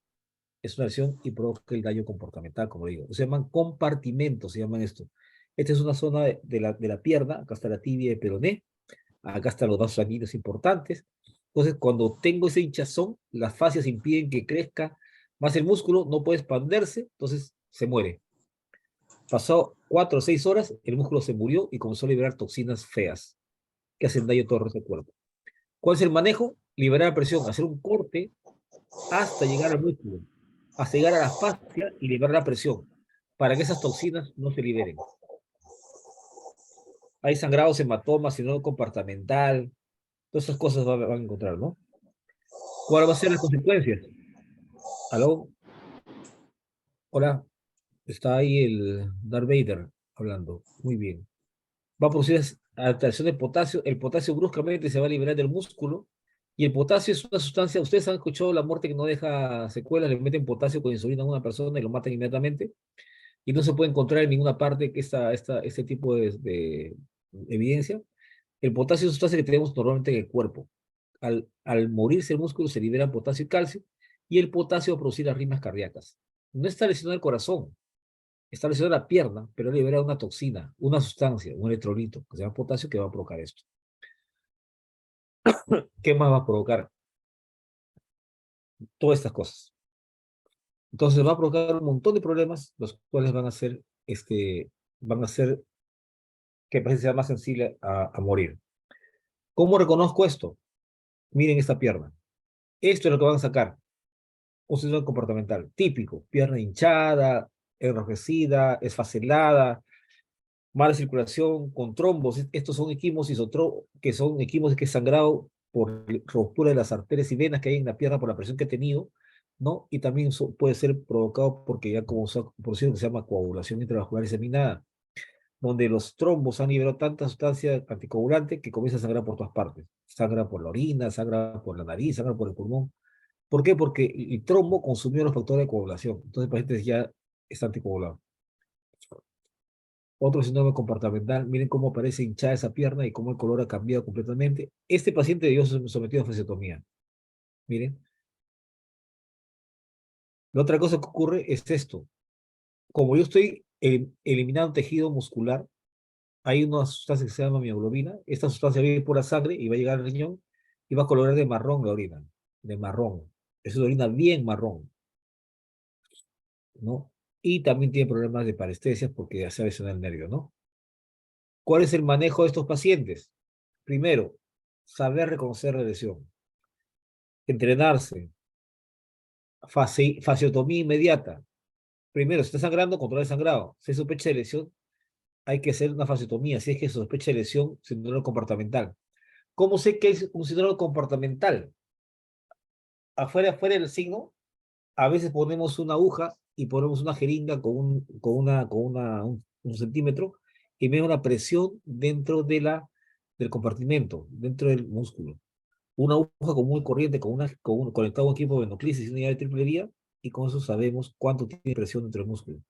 Es una lesión y provoca el daño comportamental, como digo. Se llaman compartimentos, se llaman esto. Esta es una zona de la pierna, acá está la tibia de peroné, acá están los vasos sanguíneos importantes. Entonces, cuando tengo ese hinchazón, las fascias impiden que crezca más el músculo, no puede expandirse, entonces se muere. Pasó 4 o 6 horas, el músculo se murió y comenzó a liberar toxinas feas que hacen daño a todo el resto del cuerpo. ¿Cuál es el manejo? Liberar la presión, hacer un corte hasta llegar al músculo, hasta llegar a la fascia y liberar la presión, para que esas toxinas no se liberen. Hay sangrados, hematomas, síndrome compartamental, todas esas cosas van a encontrar, ¿no? ¿Cuáles van a ser las consecuencias? ¿Aló? Hola, está ahí el Darth Vader hablando. Muy bien. Va a producir alteración de potasio. El potasio bruscamente se va a liberar del músculo. Y el potasio es una sustancia, ustedes han escuchado la muerte que no deja secuelas, le meten potasio con insulina a una persona y lo matan inmediatamente. Y no se puede encontrar en ninguna parte que este tipo de evidencia. El potasio es una sustancia que tenemos normalmente en el cuerpo. Al morirse el músculo se liberan potasio y calcio, y el potasio va a producir arritmias cardíacas. No está lesionado el corazón, está lesionada la pierna, pero libera una toxina, una sustancia, un electrolito, que se llama potasio, que va a provocar esto. ¿Qué más va a provocar? Todas estas cosas. Entonces va a provocar un montón de problemas, los cuales van a hacer que el paciente sea más sensible a morir. ¿Cómo reconozco esto? Miren esta pierna. Esto es lo que van a sacar. Un síndrome comportamental típico. Pierna hinchada, enrojecida, esfacelada, mala circulación, con trombos. Estos son equimosis que son equimosis que es sangrado por ruptura de las arterias y venas que hay en la pierna por la presión que he tenido, ¿no? Y también puede ser provocado porque ya como por cierto que se llama coagulación intravascular diseminada, donde los trombos han liberado tanta sustancia anticoagulante que comienza a sangrar por todas partes. Sangra por la orina, sangra por la nariz, sangra por el pulmón. ¿Por qué? Porque el trombo consumió los factores de coagulación. Entonces el paciente ya está anticoagulado. Otro síndrome comportamental, miren cómo aparece hinchada esa pierna y cómo el color ha cambiado completamente. Este paciente debió ser sometido a fasciotomía. Miren. La otra cosa que ocurre es esto. Como yo estoy eliminando tejido muscular, hay una sustancia que se llama mioglobina. Esta sustancia viene por la sangre y va a llegar al riñón y va a colorar de marrón la orina. De marrón. Es una orina bien marrón, ¿no? Y también tiene problemas de parestesia porque ya se lesiona el nervio, ¿no? ¿Cuál es el manejo de estos pacientes? Primero, saber reconocer la lesión. Entrenarse. Fasciotomía inmediata. Primero, si está sangrando, controlar el sangrado. Si hay sospecha de lesión, hay que hacer una fasciotomía. Si es que sospecha de lesión, síndrome comportamental. ¿Cómo sé que es un síndrome comportamental? Afuera del signo, a veces ponemos una aguja y ponemos una jeringa un centímetro y vemos una presión dentro del compartimento, dentro del músculo. Una aguja común y corriente conectado a un equipo de venoclisis y una llave de triple vía, y con eso sabemos cuánto tiene presión dentro del músculo.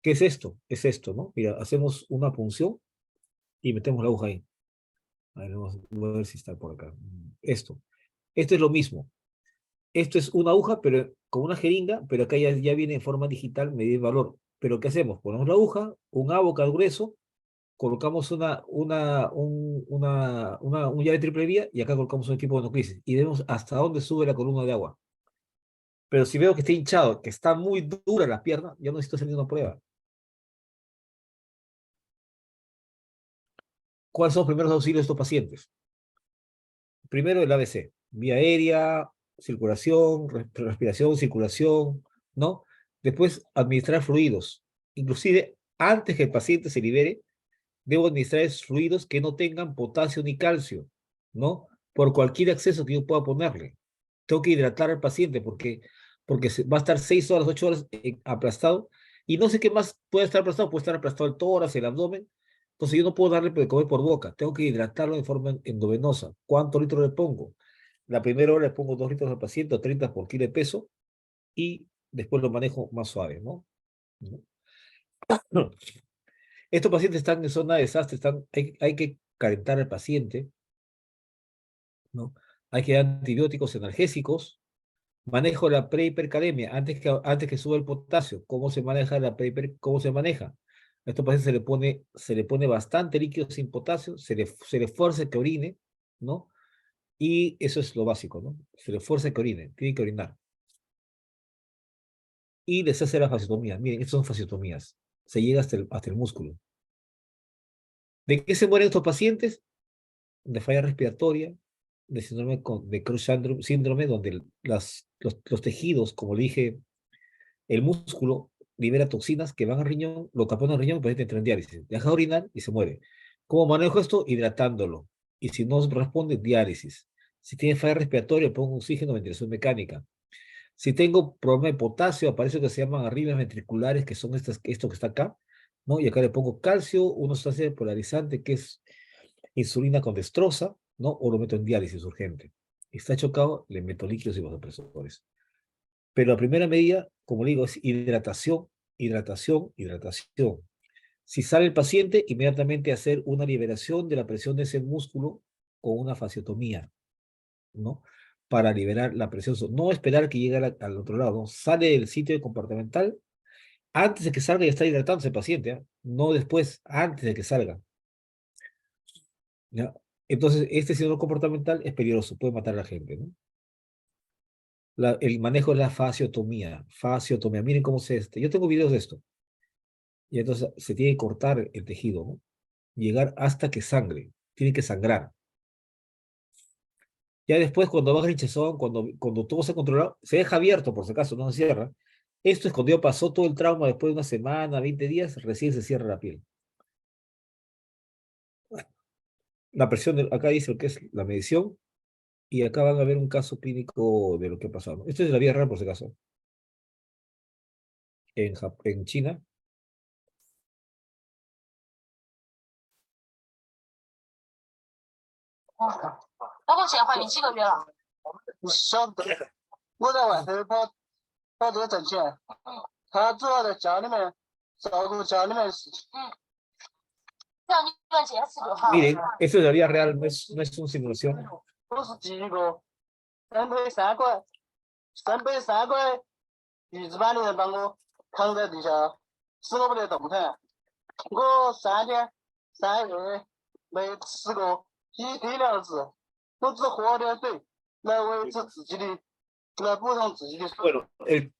¿Qué es esto? Es esto, ¿no? Mira, hacemos una punción y metemos la aguja ahí. A ver, voy a ver si está por acá. Esto es lo mismo. Esto es una aguja, pero con una jeringa, pero acá ya viene en forma digital medir valor. Pero ¿qué hacemos? Ponemos la aguja, un abocado grueso, colocamos un llave triple vía y acá colocamos un equipo de monocrisis y vemos hasta dónde sube la columna de agua. Pero si veo que está hinchado, que está muy dura la pierna, yo no necesito hacer ninguna prueba. ¿Cuáles son los primeros auxilios de estos pacientes? Primero el ABC, vía aérea, circulación, respiración, circulación, ¿no? Después administrar fluidos. Inclusive, antes que el paciente se libere, debo administrar fluidos que no tengan potasio ni calcio, ¿no? Por cualquier acceso que yo pueda ponerle. Tengo que hidratar al paciente porque va a estar 6 horas, 8 horas aplastado y no sé qué más puede estar aplastado el tórax, el abdomen. Entonces yo no puedo darle de comer por boca, tengo que hidratarlo de forma endovenosa. ¿Cuántos litros le pongo? La primera hora le pongo 2 litros al paciente, o 30 por kilo de peso, y después lo manejo más suave, ¿no? Estos pacientes están en zona de desastre, hay que calentar al paciente, ¿no? Hay que dar antibióticos analgésicos, manejo la prehipercalemia, antes que suba el potasio. ¿Cómo se maneja cómo se maneja? A estos pacientes se le pone bastante líquido sin potasio, se le fuerza que orine, ¿no? Y eso es lo básico, ¿no? Se le fuerza que orine, tiene que orinar. Y les hace la fasciotomía. Miren, estas son fasciotomías. Se llega hasta el músculo. ¿De qué se mueren estos pacientes? De falla respiratoria, de síndrome de síndrome donde los tejidos, como le dije, el músculo libera toxinas que van al riñón, lo tapan al riñón y el paciente entra en diálisis. Deja de orinar y se muere. ¿Cómo manejo esto? Hidratándolo. Y si no responde, diálisis. Si tiene falla respiratoria, pongo oxígeno, ventilación mecánica. Si tengo problema de potasio, aparece lo que se llaman arritmias ventriculares, que son esto que está acá, ¿no? Y acá le pongo calcio, una sustancia polarizante que es insulina con destroza, ¿no? O lo meto en diálisis urgente. Está chocado, le meto líquidos y vasopresores. Pero la primera medida, como le digo, es hidratación, hidratación, hidratación. Si sale el paciente, inmediatamente hacer una liberación de la presión de ese músculo con una fasciotomía, ¿no? Para liberar la presión. No esperar que llegue al otro lado, ¿no? Sale del sitio compartimental, antes de que salga ya está hidratándose el paciente, ¿eh? No después, antes de que salga. ¿Ya? Entonces, este síndrome comportamental es peligroso, puede matar a la gente, ¿no? El manejo de la fasciotomía. Fasciotomía, miren cómo se yo tengo videos de esto. Y entonces se tiene que cortar el tejido, ¿no? Llegar hasta que sangre, tiene que sangrar. Ya después, cuando baja el hinchazón, cuando todo se ha controlado, se deja abierto, por si acaso, no se cierra. Esto es cuando ya pasó todo el trauma, después de una semana, 20 días, recién se cierra la piel. La presión, acá dice lo que es la medición, y acá van a ver un caso clínico de lo que ha pasado, ¿no? Esto es de la vida real, por si acaso. En China. Miren, esto es de la vida real, no es una simulación. Bueno,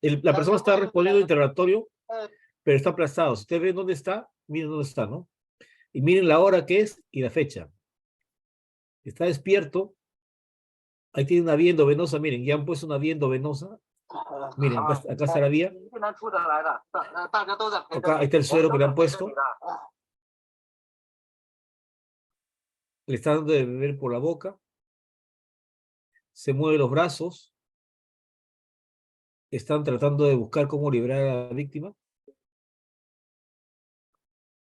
la persona está respondiendo al interrogatorio, pero está aplastado. Si ustedes ven dónde está, miren dónde está, ¿no? Y miren la hora que es y la fecha. Está despierto. Ahí tiene una vía endovenosa, miren, ya han puesto una vía endovenosa. Miren, acá está la vía. Acá, ahí está el suero que le han puesto. Le está dando de beber por la boca. Se mueve los brazos. Están tratando de buscar cómo liberar a la víctima.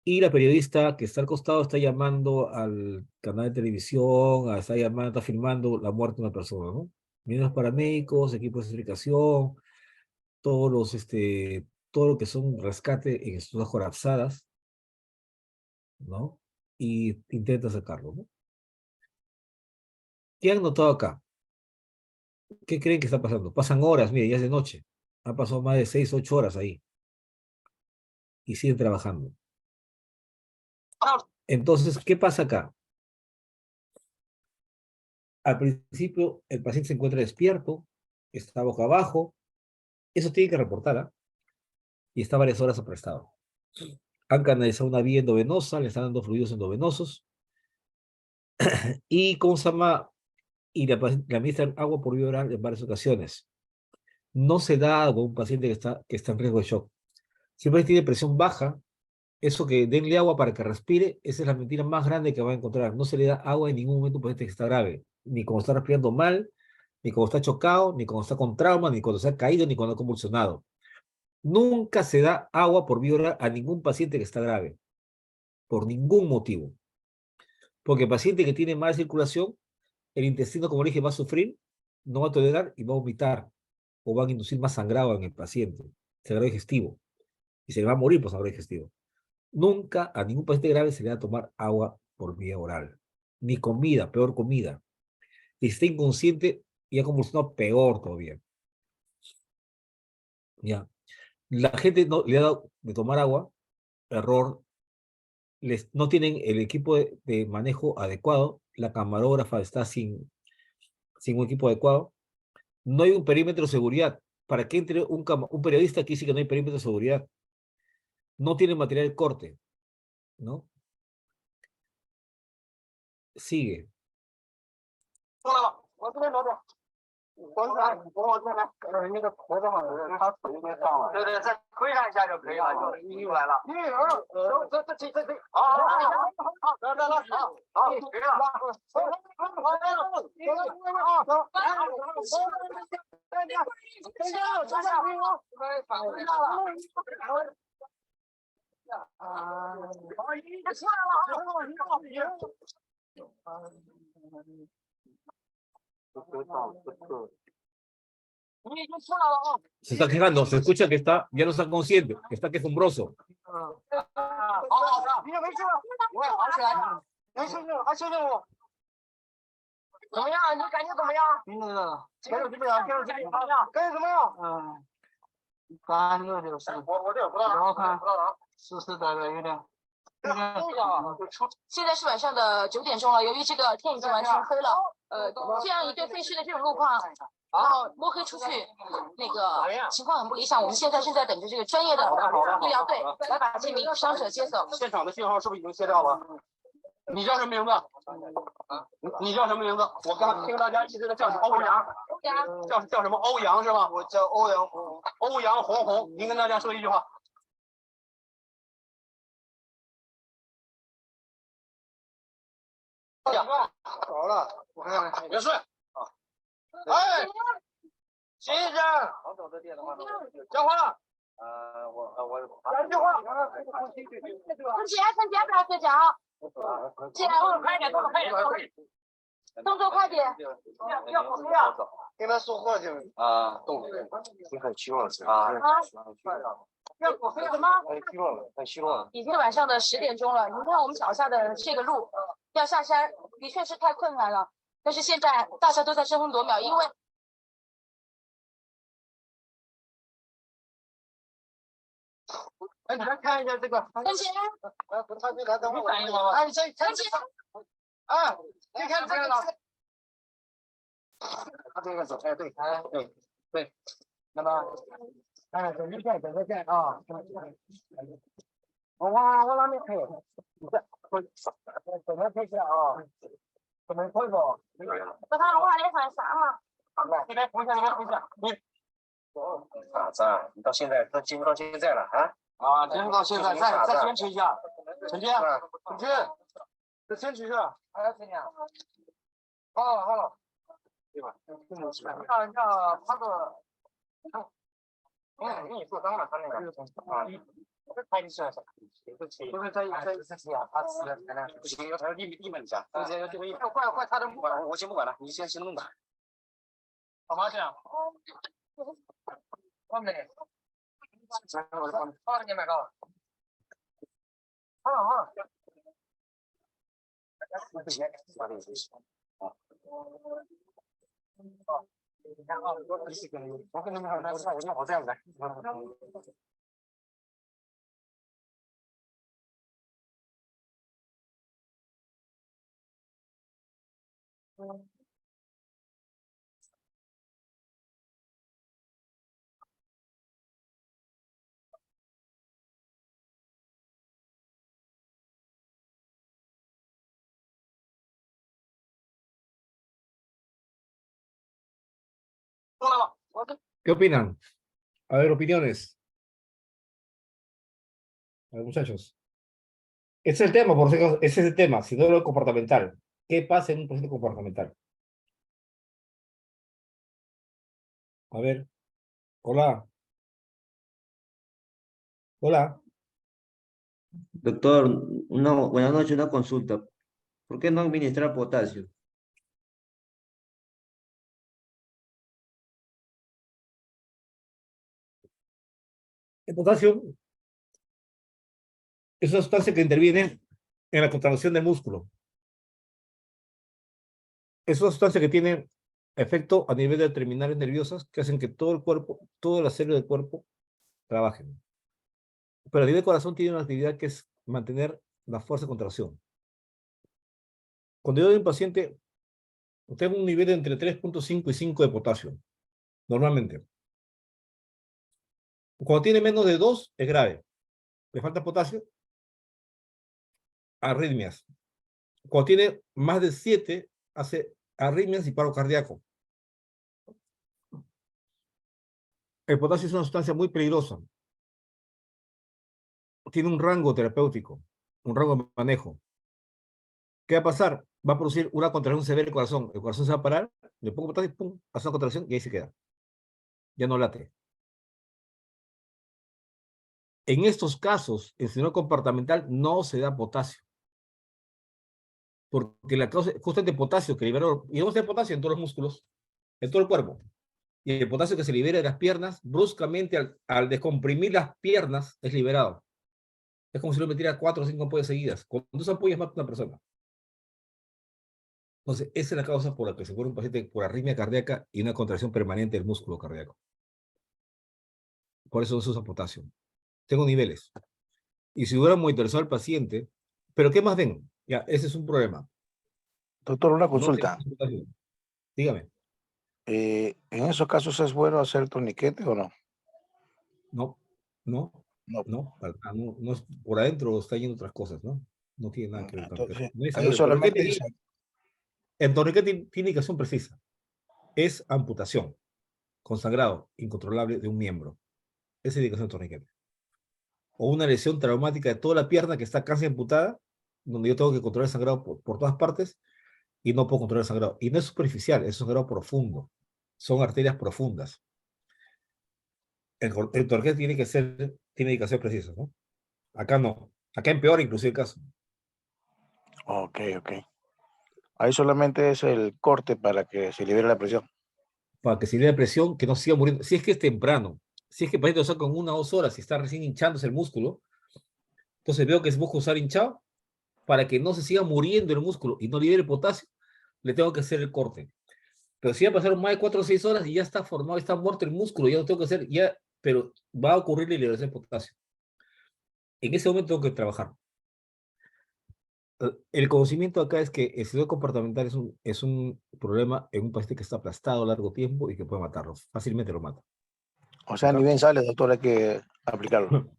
Y la periodista que está al costado está llamando al canal de televisión, está filmando la muerte de una persona, ¿no? Vienen los paramédicos, equipos de certificación, todo lo que son rescate en estructuras colapsadas, ¿no? Y intenta sacarlo, ¿no? ¿Qué han notado acá? ¿Qué creen que está pasando? Pasan horas, mire, ya es de noche. Han pasado más de 6, 8 horas ahí. Y siguen trabajando. Entonces, ¿qué pasa acá? Al principio, el paciente se encuentra despierto, está boca abajo. Eso tiene que reportar, ¿ah? Y está varias horas aprestado. Han canalizado una vía endovenosa, le están dando fluidos endovenosos. Y, ¿cómo se llama? Y le administran agua por vía oral en varias ocasiones. No se da agua a un paciente que está en riesgo de shock. Siempre tiene presión baja, eso que denle agua para que respire, esa es la mentira más grande que va a encontrar. No se le da agua en ningún momento a un paciente que está grave, ni cuando está respirando mal, ni cuando está chocado, ni cuando está con trauma, ni cuando se ha caído, ni cuando ha convulsionado. Nunca se da agua por vía oral a ningún paciente que está grave, por ningún motivo. Porque el paciente que tiene mala circulación, el intestino, como dije, va a sufrir, no va a tolerar y va a vomitar, o van a inducir más sangrado en el paciente, sangrado digestivo, y se le va a morir por sangrado digestivo. Nunca a ningún paciente grave se le va a tomar agua por vía oral, ni comida, peor comida. Y si está inconsciente y ha convulsionado, peor todavía. Ya. La gente no le ha dado de tomar agua, error, no tienen el equipo de manejo adecuado, la camarógrafa está sin un equipo adecuado, no hay un perímetro de seguridad. Para que entre un periodista que dice que no hay perímetro de seguridad, no tiene material de corte, ¿no? Sigue. Se está quejando, se escucha que está, ya no está consciente, que está quejumbroso.现场的信号是不是已经切掉了？你叫什么名字？你叫什么名字？我刚听大家一直在叫你欧阳，叫什么欧阳是吧？我叫欧阳红。欧阳红红，您跟大家说一句话。好了，我看看，别睡啊！哎，先生，讲话。两句话。陈杰，不要睡觉。姐，动作快点，动作快点。要跟他说话去啊，动作你很虚弱啊。要补费什么？太虚弱了。已经晚上的10点钟了，你看我们脚下的这个路，要下山的确是太困难了。但是现在大家都在争分夺秒，因为。哎，你来看一下这个。陈杰，他这来等会反应了吗？哎，陈杰，啊，你看这个了。他这个走，哎，对，对，那么，哎，整个线啊，我那边可以，怎么配置啊？怎么配合？把他话来喊啥嘛？这边扶一下，傻子，你到现在都坚持到现在了啊？啊，坚持到现在，再坚持一下，陈杰，再坚持一下，还要怎样？好了，对吧？看一下他的，给你做脏了，他那个啊，他一下，不是在啊，他吃了才能不行，要他立马一下，要怪他的不管，我先不管了，你先弄吧，好吗？这样，外面。好了，你买到了。好了。¿Qué opinan? A ver, opiniones. A ver, muchachos. Ese es el tema, por si acaso, ese es el tema, si no lo comportamental. ¿Qué pasa en un proceso comportamental? A ver, hola. Hola. Doctor, buenas noches, una consulta. ¿Por qué no administrar potasio? El potasio es una sustancia que interviene en la contracción del músculo. Es una sustancia que tiene efecto a nivel de terminales nerviosas que hacen que todo el cuerpo, todas las células del cuerpo trabajen. Pero a nivel del corazón tiene una actividad que es mantener la fuerza de contracción. Cuando yo doy a un paciente, tengo un nivel de entre 3.5 y 5 de potasio, normalmente. Cuando tiene menos de 2, es grave. Le falta potasio, arritmias. Cuando tiene más de 7, hace arritmias y paro cardíaco. El potasio es una sustancia muy peligrosa. Tiene un rango terapéutico, un rango de manejo. ¿Qué va a pasar? Va a producir una contracción severa del corazón. El corazón se va a parar, le pongo potasio, pum, hace una contracción y ahí se queda. Ya no late. En estos casos, en síndrome comportamental no se da potasio. Porque la causa justamente de potasio que liberó, y vamos a tener potasio en todos los músculos, en todo el cuerpo. Y el potasio que se libera de las piernas, bruscamente al descomprimir las piernas, es liberado. Es como si lo metiera 4 o 5 ampollas seguidas. Con 2 ampollas mata a una persona. Entonces, esa es la causa por la que se muere un paciente por arritmia cardíaca y una contracción permanente del músculo cardíaco. Por eso no se usa potasio. Tengo niveles. Y si hubiera monitorizado al paciente, ¿pero qué más ven? Ya, ese es un problema. Doctor, una No consulta. tenemos potasio. Dígame. ¿En esos casos es bueno hacer torniquete o no? No, no, No. no, no es, por adentro está yendo otras cosas, ¿no? No tiene nada que ver con Entonces, torniquete. No es ahí el solamente torniquete, dice, el torniquete tiene indicación precisa. Es amputación con sangrado incontrolable de un miembro. Esa es la indicación de torniquete. O una lesión traumática de toda la pierna que está casi amputada, donde yo tengo que controlar el sangrado por todas partes y no puedo controlar el sangrado. Y no es superficial, es un sangrado profundo. Son arterias profundas. El torniquete tiene indicación precisa, ¿no? Acá no. Acá empeora inclusive el caso. ok. Ahí solamente es el corte para que se libere la presión. Para que se le dé presión, que no siga muriendo. Si es que es temprano, si es que el paciente lo saca en 1 o 2 horas y está recién hinchándose el músculo, entonces veo que es busca usar hinchado para que no se siga muriendo el músculo y no libere potasio, le tengo que hacer el corte. Pero si ya pasaron más de 4 o 6 horas y ya está formado, está muerto el músculo, ya no tengo que hacer, ya, pero va a ocurrir la liberación de potasio. En ese momento tengo que trabajar. El conocimiento acá es que el síndrome comportamental es un problema en un paciente que está aplastado a largo tiempo y que puede matarlo. Fácilmente lo mata. O sea, ¿Acá? ni bien sale, doctor, hay que aplicarlo.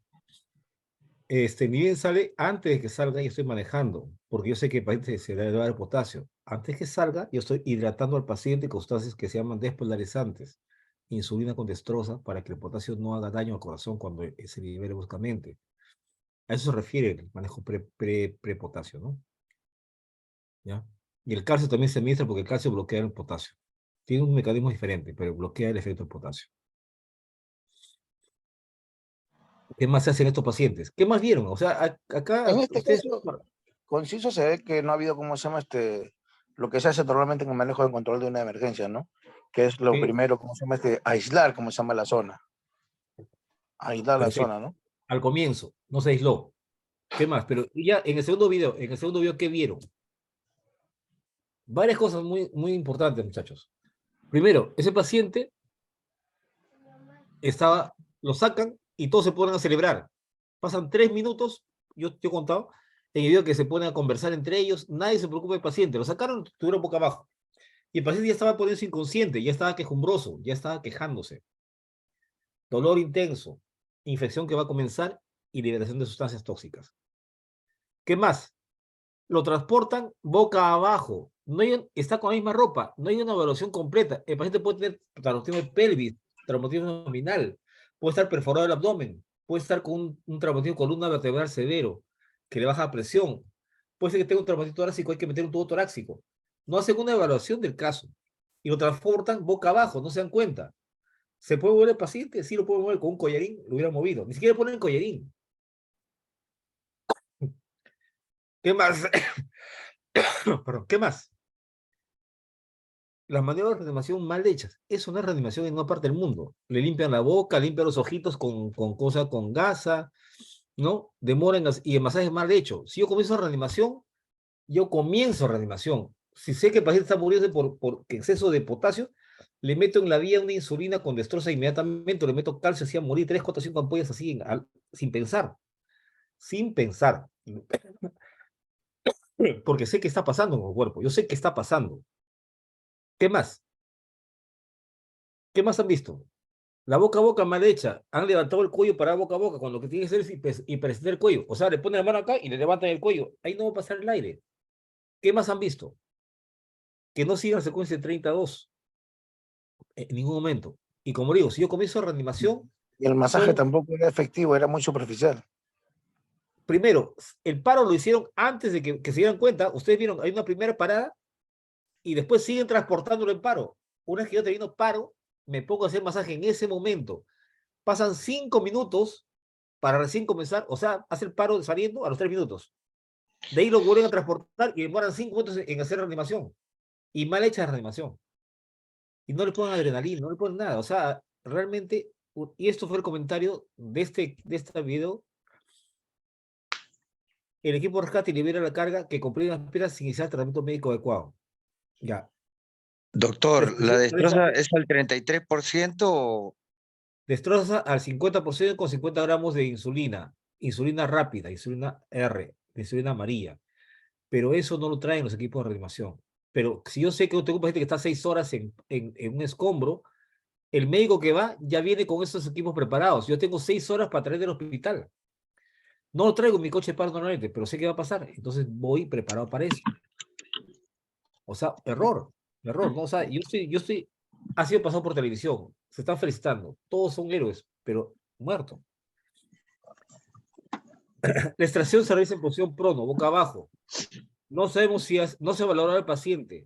Ni bien sale, antes de que salga, yo estoy manejando, porque yo sé que el paciente se le va a dar potasio. Antes que salga, yo estoy hidratando al paciente con sustancias que se llaman despolarizantes, insulina con destroza, para que el potasio no haga daño al corazón cuando se libere bruscamente. A eso se refiere el manejo prepotasio, ¿no? ¿Ya? Y el calcio también se administra porque el calcio bloquea el potasio. Tiene un mecanismo diferente, pero bloquea el efecto del potasio. ¿Qué más se hace en estos pacientes? ¿Qué más vieron? O sea, acá En este ustedes... caso, conciso se ve que no ha habido, ¿cómo se llama? Lo que se hace normalmente en el manejo de control de una emergencia, ¿no? Que es lo Sí, primero, ¿cómo se llama? Aislar, ¿cómo se llama? La zona. Aislar la perfecto. zona, ¿no? Al comienzo, no se aisló. ¿Qué más? Pero ya en el segundo video, ¿qué vieron? Varias cosas muy importantes, muchachos. Primero, ese paciente lo sacan y todos se ponen a celebrar. Pasan 3 minutos, yo he contado, en el video que se ponen a conversar entre ellos, nadie se preocupa del paciente. Lo sacaron, estuvieron boca abajo. Y el paciente ya estaba poniéndose inconsciente, ya estaba quejumbroso, ya estaba quejándose. Dolor intenso, infección que va a comenzar y liberación de sustancias tóxicas. ¿Qué más? Lo transportan boca abajo. Está con la misma ropa, no hay una evaluación completa. El paciente puede tener traumatismo de pelvis, traumatismo abdominal, puede estar perforado el abdomen, puede estar con un traumatismo de columna vertebral severo, que le baja la presión, puede ser que tenga un traumatismo torácico, hay que meter un tubo torácico. No hacen una evaluación del caso y lo transportan boca abajo, no se dan cuenta. ¿Se puede mover el paciente? Sí, lo puede mover con un collarín, lo hubiera movido. Ni siquiera le ponen collarín. ¿Qué más? Perdón, ¿qué más? Las maniobras de reanimación mal hechas. Eso no es reanimación en una parte del mundo. Le limpian la boca, limpian los ojitos con gasa, ¿no? Demoran y el masaje es mal hecho. Si yo comienzo reanimación, Si sé que el paciente está muriendo por exceso de potasio, le meto en la vía una insulina con destroza inmediatamente, le meto calcio así a morir, 3, 4, 5 ampollas así, sin pensar. Sin pensar. Porque sé que está pasando en el cuerpo. Yo sé que está pasando. ¿Qué más? ¿Qué más han visto? La boca a boca mal hecha. Han levantado el cuello para boca a boca, cuando lo que tiene que hacer es hiperextender el cuello. O sea, le ponen la mano acá y le levantan el cuello. Ahí no va a pasar el aire. ¿Qué más han visto? Que no sigan la secuencia de 32 en ningún momento. Y como digo, si yo comienzo reanimación... Y el masaje tampoco era efectivo, era muy superficial. Primero, el paro lo hicieron antes de que se dieran cuenta. Ustedes vieron, hay una primera parada y después siguen transportándolo en paro. Una vez que yo termino paro, me pongo a hacer masaje en ese momento. Pasan 5 minutos para recién comenzar, o sea, hace el paro saliendo a los 3 minutos. De ahí lo vuelven a transportar y demoran 5 minutos en hacer reanimación. Y mal hecha reanimación. Y no le ponen adrenalina, no le ponen nada. O sea, realmente, y esto fue el comentario de este video. El equipo de rescate libera la carga que comprime las piedras sin iniciar tratamiento médico adecuado. Ya. Doctor, ¿la destroza es al 33% o...? Destroza al 50% con 50 gramos de insulina. Insulina rápida, insulina R, insulina amarilla. Pero eso no lo traen los equipos de reanimación. Pero si yo sé que tengo un paciente que está 6 horas en un escombro, el médico que va ya viene con esos equipos preparados. Yo tengo 6 horas para traer del hospital. No lo traigo en mi coche de paro normalmente, pero sé qué va a pasar. Entonces voy preparado para eso. O sea, error, ¿no? O sea, yo estoy, ha sido pasado por televisión, se están felicitando, todos son héroes, pero muerto. La extracción se realiza en posición prono, boca abajo. No sabemos si no se valora al paciente.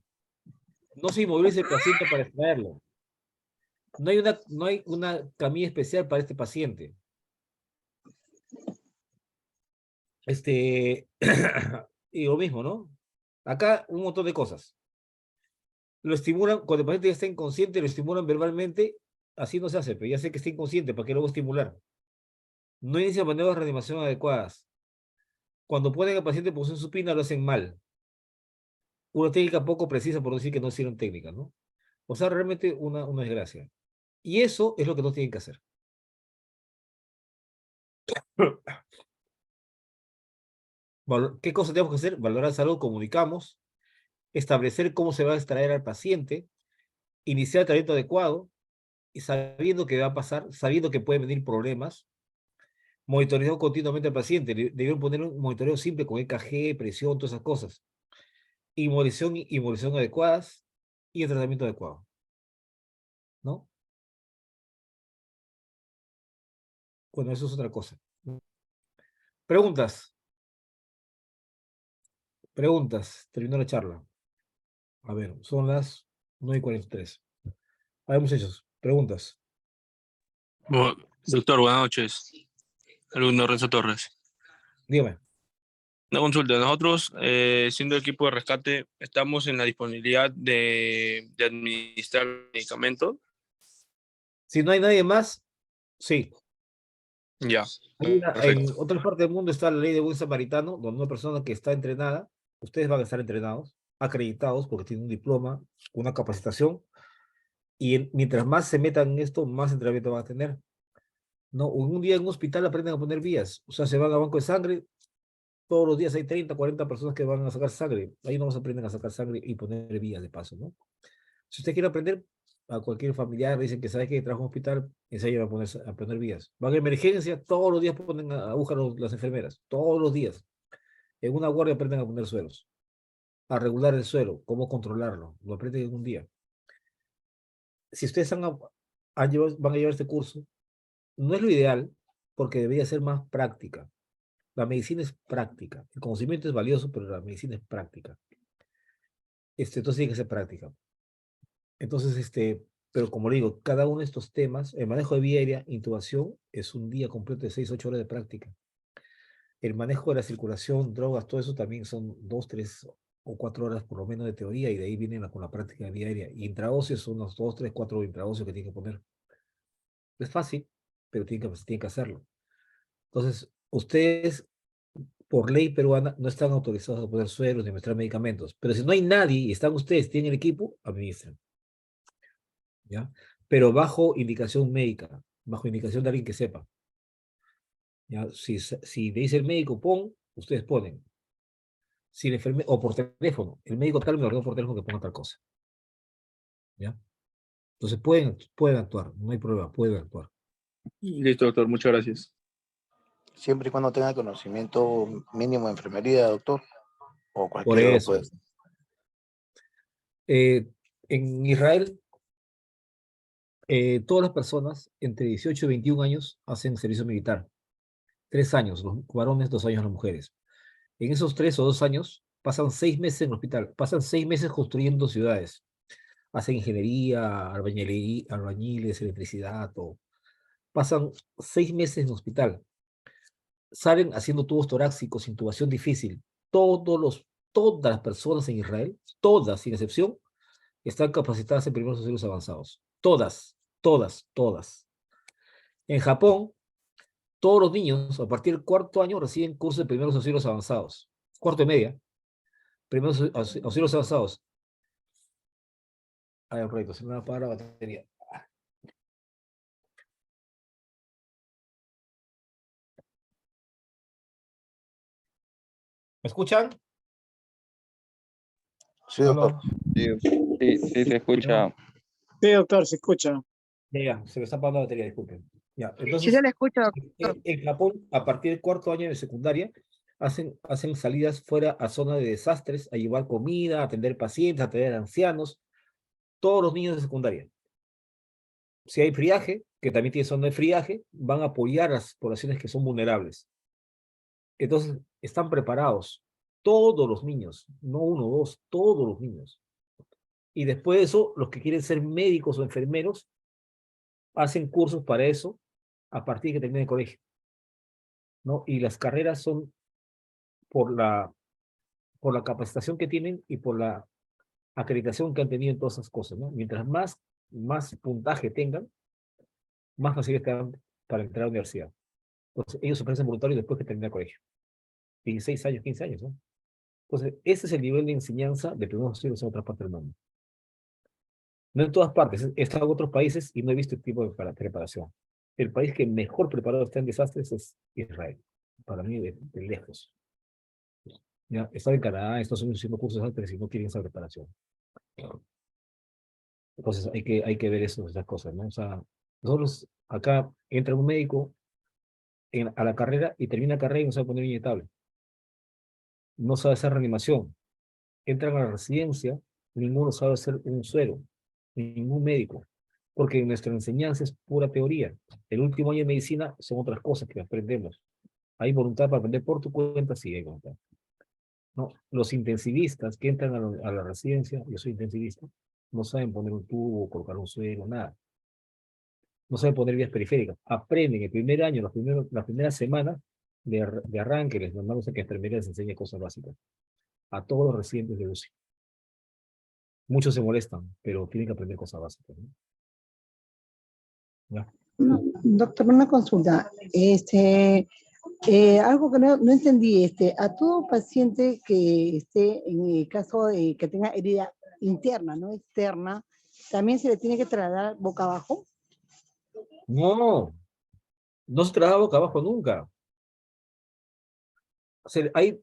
No se inmoviliza el paciente para extraerlo. No hay una camilla especial para este paciente. Y lo mismo, ¿no? Acá un montón de cosas. Lo estimulan, cuando el paciente ya está inconsciente, lo estimulan verbalmente, así no se hace, pero ya sé que está inconsciente, ¿para qué lo voy a estimular? No inicia maniobras de reanimación adecuadas. Cuando ponen al paciente en posición supina, lo hacen mal. Una técnica poco precisa, por decir que no hicieron técnica, ¿no? O sea, realmente una desgracia. Y eso es lo que no tienen que hacer. ¿Qué cosa tenemos que hacer? Valorar salud, comunicamos, establecer cómo se va a extraer al paciente, iniciar el tratamiento adecuado, y sabiendo que va a pasar, sabiendo que pueden venir problemas, monitoreando continuamente al paciente. Debieron poner un monitoreo simple con EKG, presión, todas esas cosas. Inmunización adecuadas y el tratamiento adecuado. ¿No? Bueno, eso es otra cosa. Preguntas. Terminó la charla. A ver, son las 9:43. A ver, muchachos, preguntas. Doctor, buenas noches. Alumno Renzo Torres. Dígame. Una consulta. Nosotros, siendo equipo de rescate, estamos en la disponibilidad de administrar medicamentos. Si no hay nadie más, sí. Ya. En otra parte del mundo está la ley de buen samaritano, donde una persona que está entrenada, ustedes van a estar entrenados, acreditados porque tienen un diploma, una capacitación, y mientras más se metan en esto, más entrenamiento van a tener. No, un día en un hospital aprenden a poner vías, o sea, se van a banco de sangre, todos los días hay 30, 40 personas que van a sacar sangre, ahí no se aprenden a sacar sangre y poner vías de paso, ¿no? Si usted quiere aprender, a cualquier familiar le dicen que sabe que trabaja en un hospital, enseña a poner vías. Van a emergencia, todos los días ponen agujas las enfermeras, todos los días. En una guardia aprenden a poner suelos, a regular el suelo, cómo controlarlo, lo aprenden en un día. Si ustedes van a llevar este curso, no es lo ideal, porque debería ser más práctica. La medicina es práctica. El conocimiento es valioso, pero la medicina es práctica. Entonces tiene que ser práctica. Entonces, pero como le digo, cada uno de estos temas, el manejo de vía aérea, intubación, es un día completo de 6, 8 horas de práctica. El manejo de la circulación, drogas, todo eso también son 2, 3 o 4 horas por lo menos de teoría, y de ahí viene con la práctica de vía aérea. Y intraóseos son unos 2, 3, 4 intraóseos que tienen que poner. Es fácil, pero tienen que hacerlo. Entonces, ustedes, por ley peruana, no están autorizados a poner suelos ni administrar medicamentos. Pero si no hay nadie y están ustedes, tienen el equipo, administran. ¿Ya? Pero bajo indicación médica, bajo indicación de alguien que sepa. ¿Ya? Si le dice el médico, pon, ustedes ponen. Si el enfermero, o por teléfono, el médico tal me ordenó por teléfono que ponga tal cosa. ¿Ya? Entonces pueden actuar, no hay problema, pueden actuar. Listo, doctor, muchas gracias. Siempre y cuando tenga conocimiento mínimo de enfermería, doctor, o Por cualquiera lo eso. puede. En Israel, todas las personas entre 18 y 21 años hacen servicio militar. 3 años, los varones, 2 años las mujeres. En esos 3 o 2 años, pasan 6 meses en el hospital, pasan 6 meses construyendo ciudades. Hacen ingeniería, albañiles, electricidad, todo. Pasan 6 meses en el hospital. Salen haciendo tubos torácicos, intubación difícil. Todas las personas en Israel, todas, sin excepción, están capacitadas en primeros auxilios avanzados. Todas, todas, todas. En Japón, todos los niños, a partir del 4º año, reciben cursos de primeros auxilios avanzados. 4º y media. Primeros auxilios avanzados. Ay, correcto, se me va a apagar la batería. ¿Me escuchan? Sí, doctor. Sí, se escucha. Sí, doctor, se escucha. Ya, se me está apagando la batería, disculpen. Ya, Sí, entonces, se le escucha. en Japón, a partir del 4º año de secundaria, hacen salidas fuera a zonas de desastres, a llevar comida, a atender pacientes, a atender ancianos, todos los niños de secundaria. Si hay friaje, que también tiene zona de friaje, van a apoyar a las poblaciones que son vulnerables. Entonces, están preparados todos los niños, no uno o dos, todos los niños. Y después de eso, los que quieren ser médicos o enfermeros, hacen cursos para eso a partir de que terminen el colegio, ¿no? Y las carreras son por la capacitación que tienen y por la acreditación que han tenido en todas esas cosas, ¿no? Mientras más puntaje tengan, más facilidades te dan para entrar a la universidad. Entonces, ellos se ofrecen voluntarios después que termina el colegio. 16 años, 15 años, ¿no? Entonces, ese es el nivel de enseñanza de primeros auxilios en otra parte del mundo. No en todas partes, he estado en otros países y no he visto este tipo de preparación. El país que mejor preparado está en desastres es Israel, para mí de lejos. Ya, he estado en Canadá, en Estados Unidos haciendo cursos antes y no tienen esa preparación. Entonces hay que ver esas cosas, ¿no? O sea, nosotros acá entra un médico a la carrera y termina la carrera y no sabe poner inyectable. No sabe hacer reanimación. Entran a la residencia, ninguno sabe hacer un suero, ningún médico, porque nuestra enseñanza es pura teoría. El último año de medicina son otras cosas que aprendemos. ¿Hay voluntad para aprender por tu cuenta? Sí, hay voluntad. No, los intensivistas que entran a la residencia, yo soy intensivista, no saben poner un tubo, colocar un suelo, nada. No saben poner vías periféricas. Aprenden el primer año, la primera semana de arranque, les mandamos a que enfermería les enseñe cosas básicas. A todos los residentes de UCI. Muchos se molestan, pero tienen que aprender cosas básicas, ¿no? ¿Ya? Doctor, una consulta. Algo que no entendí, a todo paciente que esté en el caso de que tenga herida interna, no externa, ¿también se le tiene que trasladar boca abajo? No, no se trabaja boca abajo nunca. O sea, hay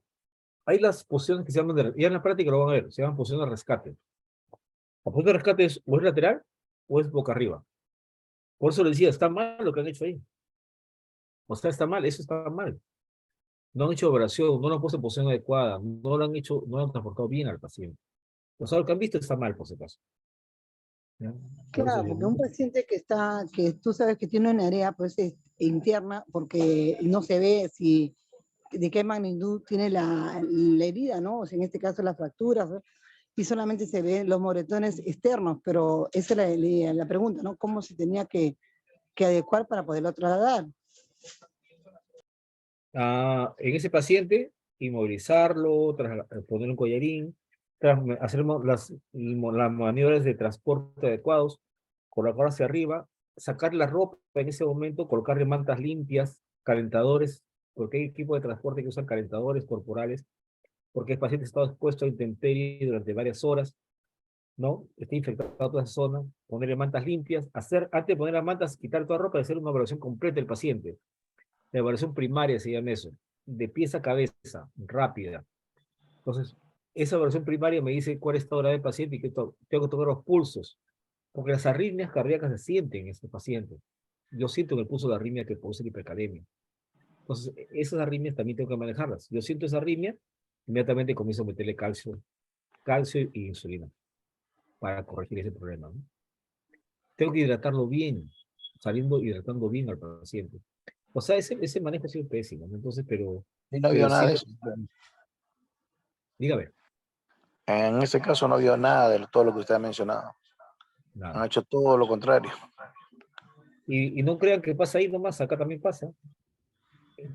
las posiciones que se llaman, ya en la práctica lo van a ver, se llaman posiciones de rescate. La posición de rescate es o es lateral o es boca arriba. Por eso les decía, está mal lo que han hecho ahí. O sea, está mal, eso está mal. No han hecho operación, no lo han puesto en posición adecuada, no lo han hecho, no lo han transportado bien al paciente. O sea, lo que han visto está mal, por si acaso. ¿Ya? Claro, porque un paciente que tú sabes que tiene una herida pues, interna, porque no se ve de qué magnitud tiene la herida, ¿no? O sea, en este caso las fracturas, ¿no? Y solamente se ven los moretones externos, pero esa es la pregunta, ¿no? ¿Cómo se tenía que adecuar para poderlo trasladar? En ese paciente, inmovilizarlo, poner un collarín, hacer las maniobras de transporte adecuados, colocar hacia arriba, sacar la ropa en ese momento, colocarle mantas limpias, calentadores, porque hay equipo de transporte que usan calentadores corporales, porque el paciente está expuesto a intemperie durante varias horas, ¿no? Está infectado toda esa zona, ponerle mantas limpias, antes de poner las mantas, quitar toda la ropa y hacer una evaluación completa del paciente. La evaluación primaria se llama eso, de pies a cabeza, rápida. Entonces, esa evaluación primaria me dice cuál es la hora del paciente y que tengo que tomar los pulsos, porque las arritmias cardíacas se sienten en este paciente. Yo siento en el pulso la arritmia que produce la hipercalemia. Entonces, esas arritmias también tengo que manejarlas. Yo siento esa arritmia, inmediatamente comienzo a meterle calcio y insulina para corregir ese problema, ¿no? Tengo que hidratarlo bien, hidratando bien al paciente. O sea, ese manejo ha sido pésimo, ¿no? Entonces, pero... Y no había nada de eso. Dígame. En ese caso no había nada de todo lo que usted ha mencionado. Nada. Han hecho todo lo contrario. Y no crean que pasa ahí nomás, acá también pasa.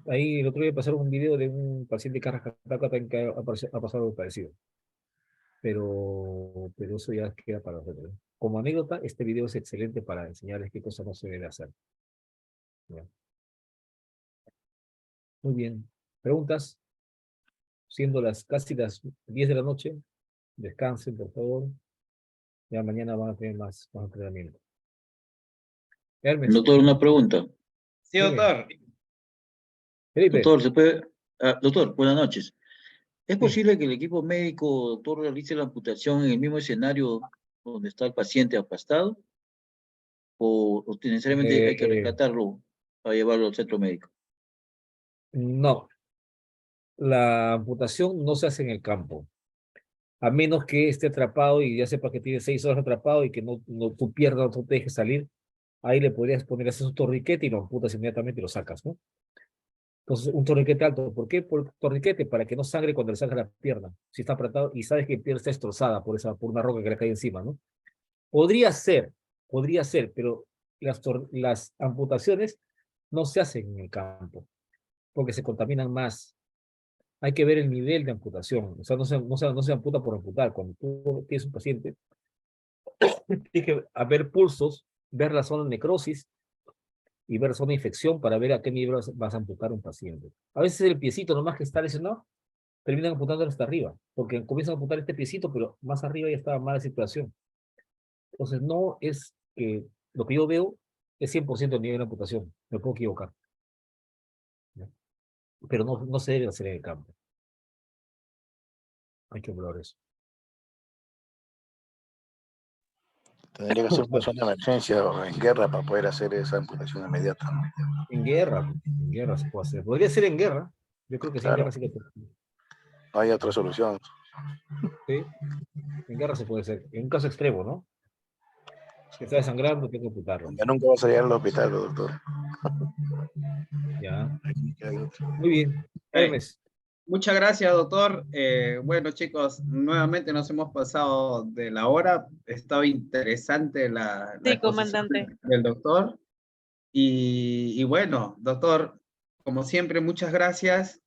Ahí el otro día pasaron un video de un paciente que que ha pasado algo parecido. Pero eso ya queda para nosotros. Como anécdota, este video es excelente para enseñarles qué cosa no se debe hacer. ¿Ya? Muy bien. ¿Preguntas? Siendo casi las 10 de la noche, descansen, por favor. Ya mañana van a tener más entrenamiento. Hermes. Doctor, una pregunta. Sí, doctor. Felipe. Doctor, doctor, buenas noches. ¿Es posible que el equipo médico, doctor, realice la amputación en el mismo escenario donde está el paciente aplastado? ¿O necesariamente hay que rescatarlo para llevarlo al centro médico? No. La amputación no se hace en el campo. A menos que esté atrapado y ya sepa que tiene 6 horas atrapado y que tu pierna no te deje salir, ahí le podrías poner así un torniquete y lo amputas inmediatamente y lo sacas, ¿no? Entonces, un torniquete alto. ¿Por qué? Por torniquete, para que no sangre cuando le sacas la pierna. Si está apretado y sabes que la pierna está destrozada por una roca que le cae encima, ¿no? Podría ser, pero las amputaciones no se hacen en el campo, porque se contaminan más. Hay que ver el nivel de amputación. O sea, no se amputa por amputar. Cuando tú tienes un paciente, tienes que ver pulsos, ver la zona de necrosis y ver la zona de infección para ver a qué nivel vas a amputar un paciente. A veces el piecito nomás que está lesionado, terminan amputándolo hasta arriba, porque comienzan a amputar este piecito, pero más arriba ya estaba mala situación. Entonces, no es que lo que yo veo es 100% el nivel de amputación. Me puedo equivocar. ¿No? Pero no se debe hacer en el campo. Hay que hablar eso. Tendría que ser una zona de emergencia o en guerra para poder hacer esa amputación inmediata. En guerra se puede hacer. Podría ser en guerra. Yo creo que sí, Claro. en guerra sí que se puede. No hay otra solución. Sí, en guerra se puede hacer. En un caso extremo, ¿no? Que está desangrando, tengo que amputarlo. Ya nunca vas a llegar al hospital, doctor. Ya. Muy bien. Hermes. Muchas gracias, doctor. Bueno, chicos, nuevamente nos hemos pasado de la hora. Estaba interesante la exposición del doctor. Y bueno, doctor, como siempre, muchas gracias.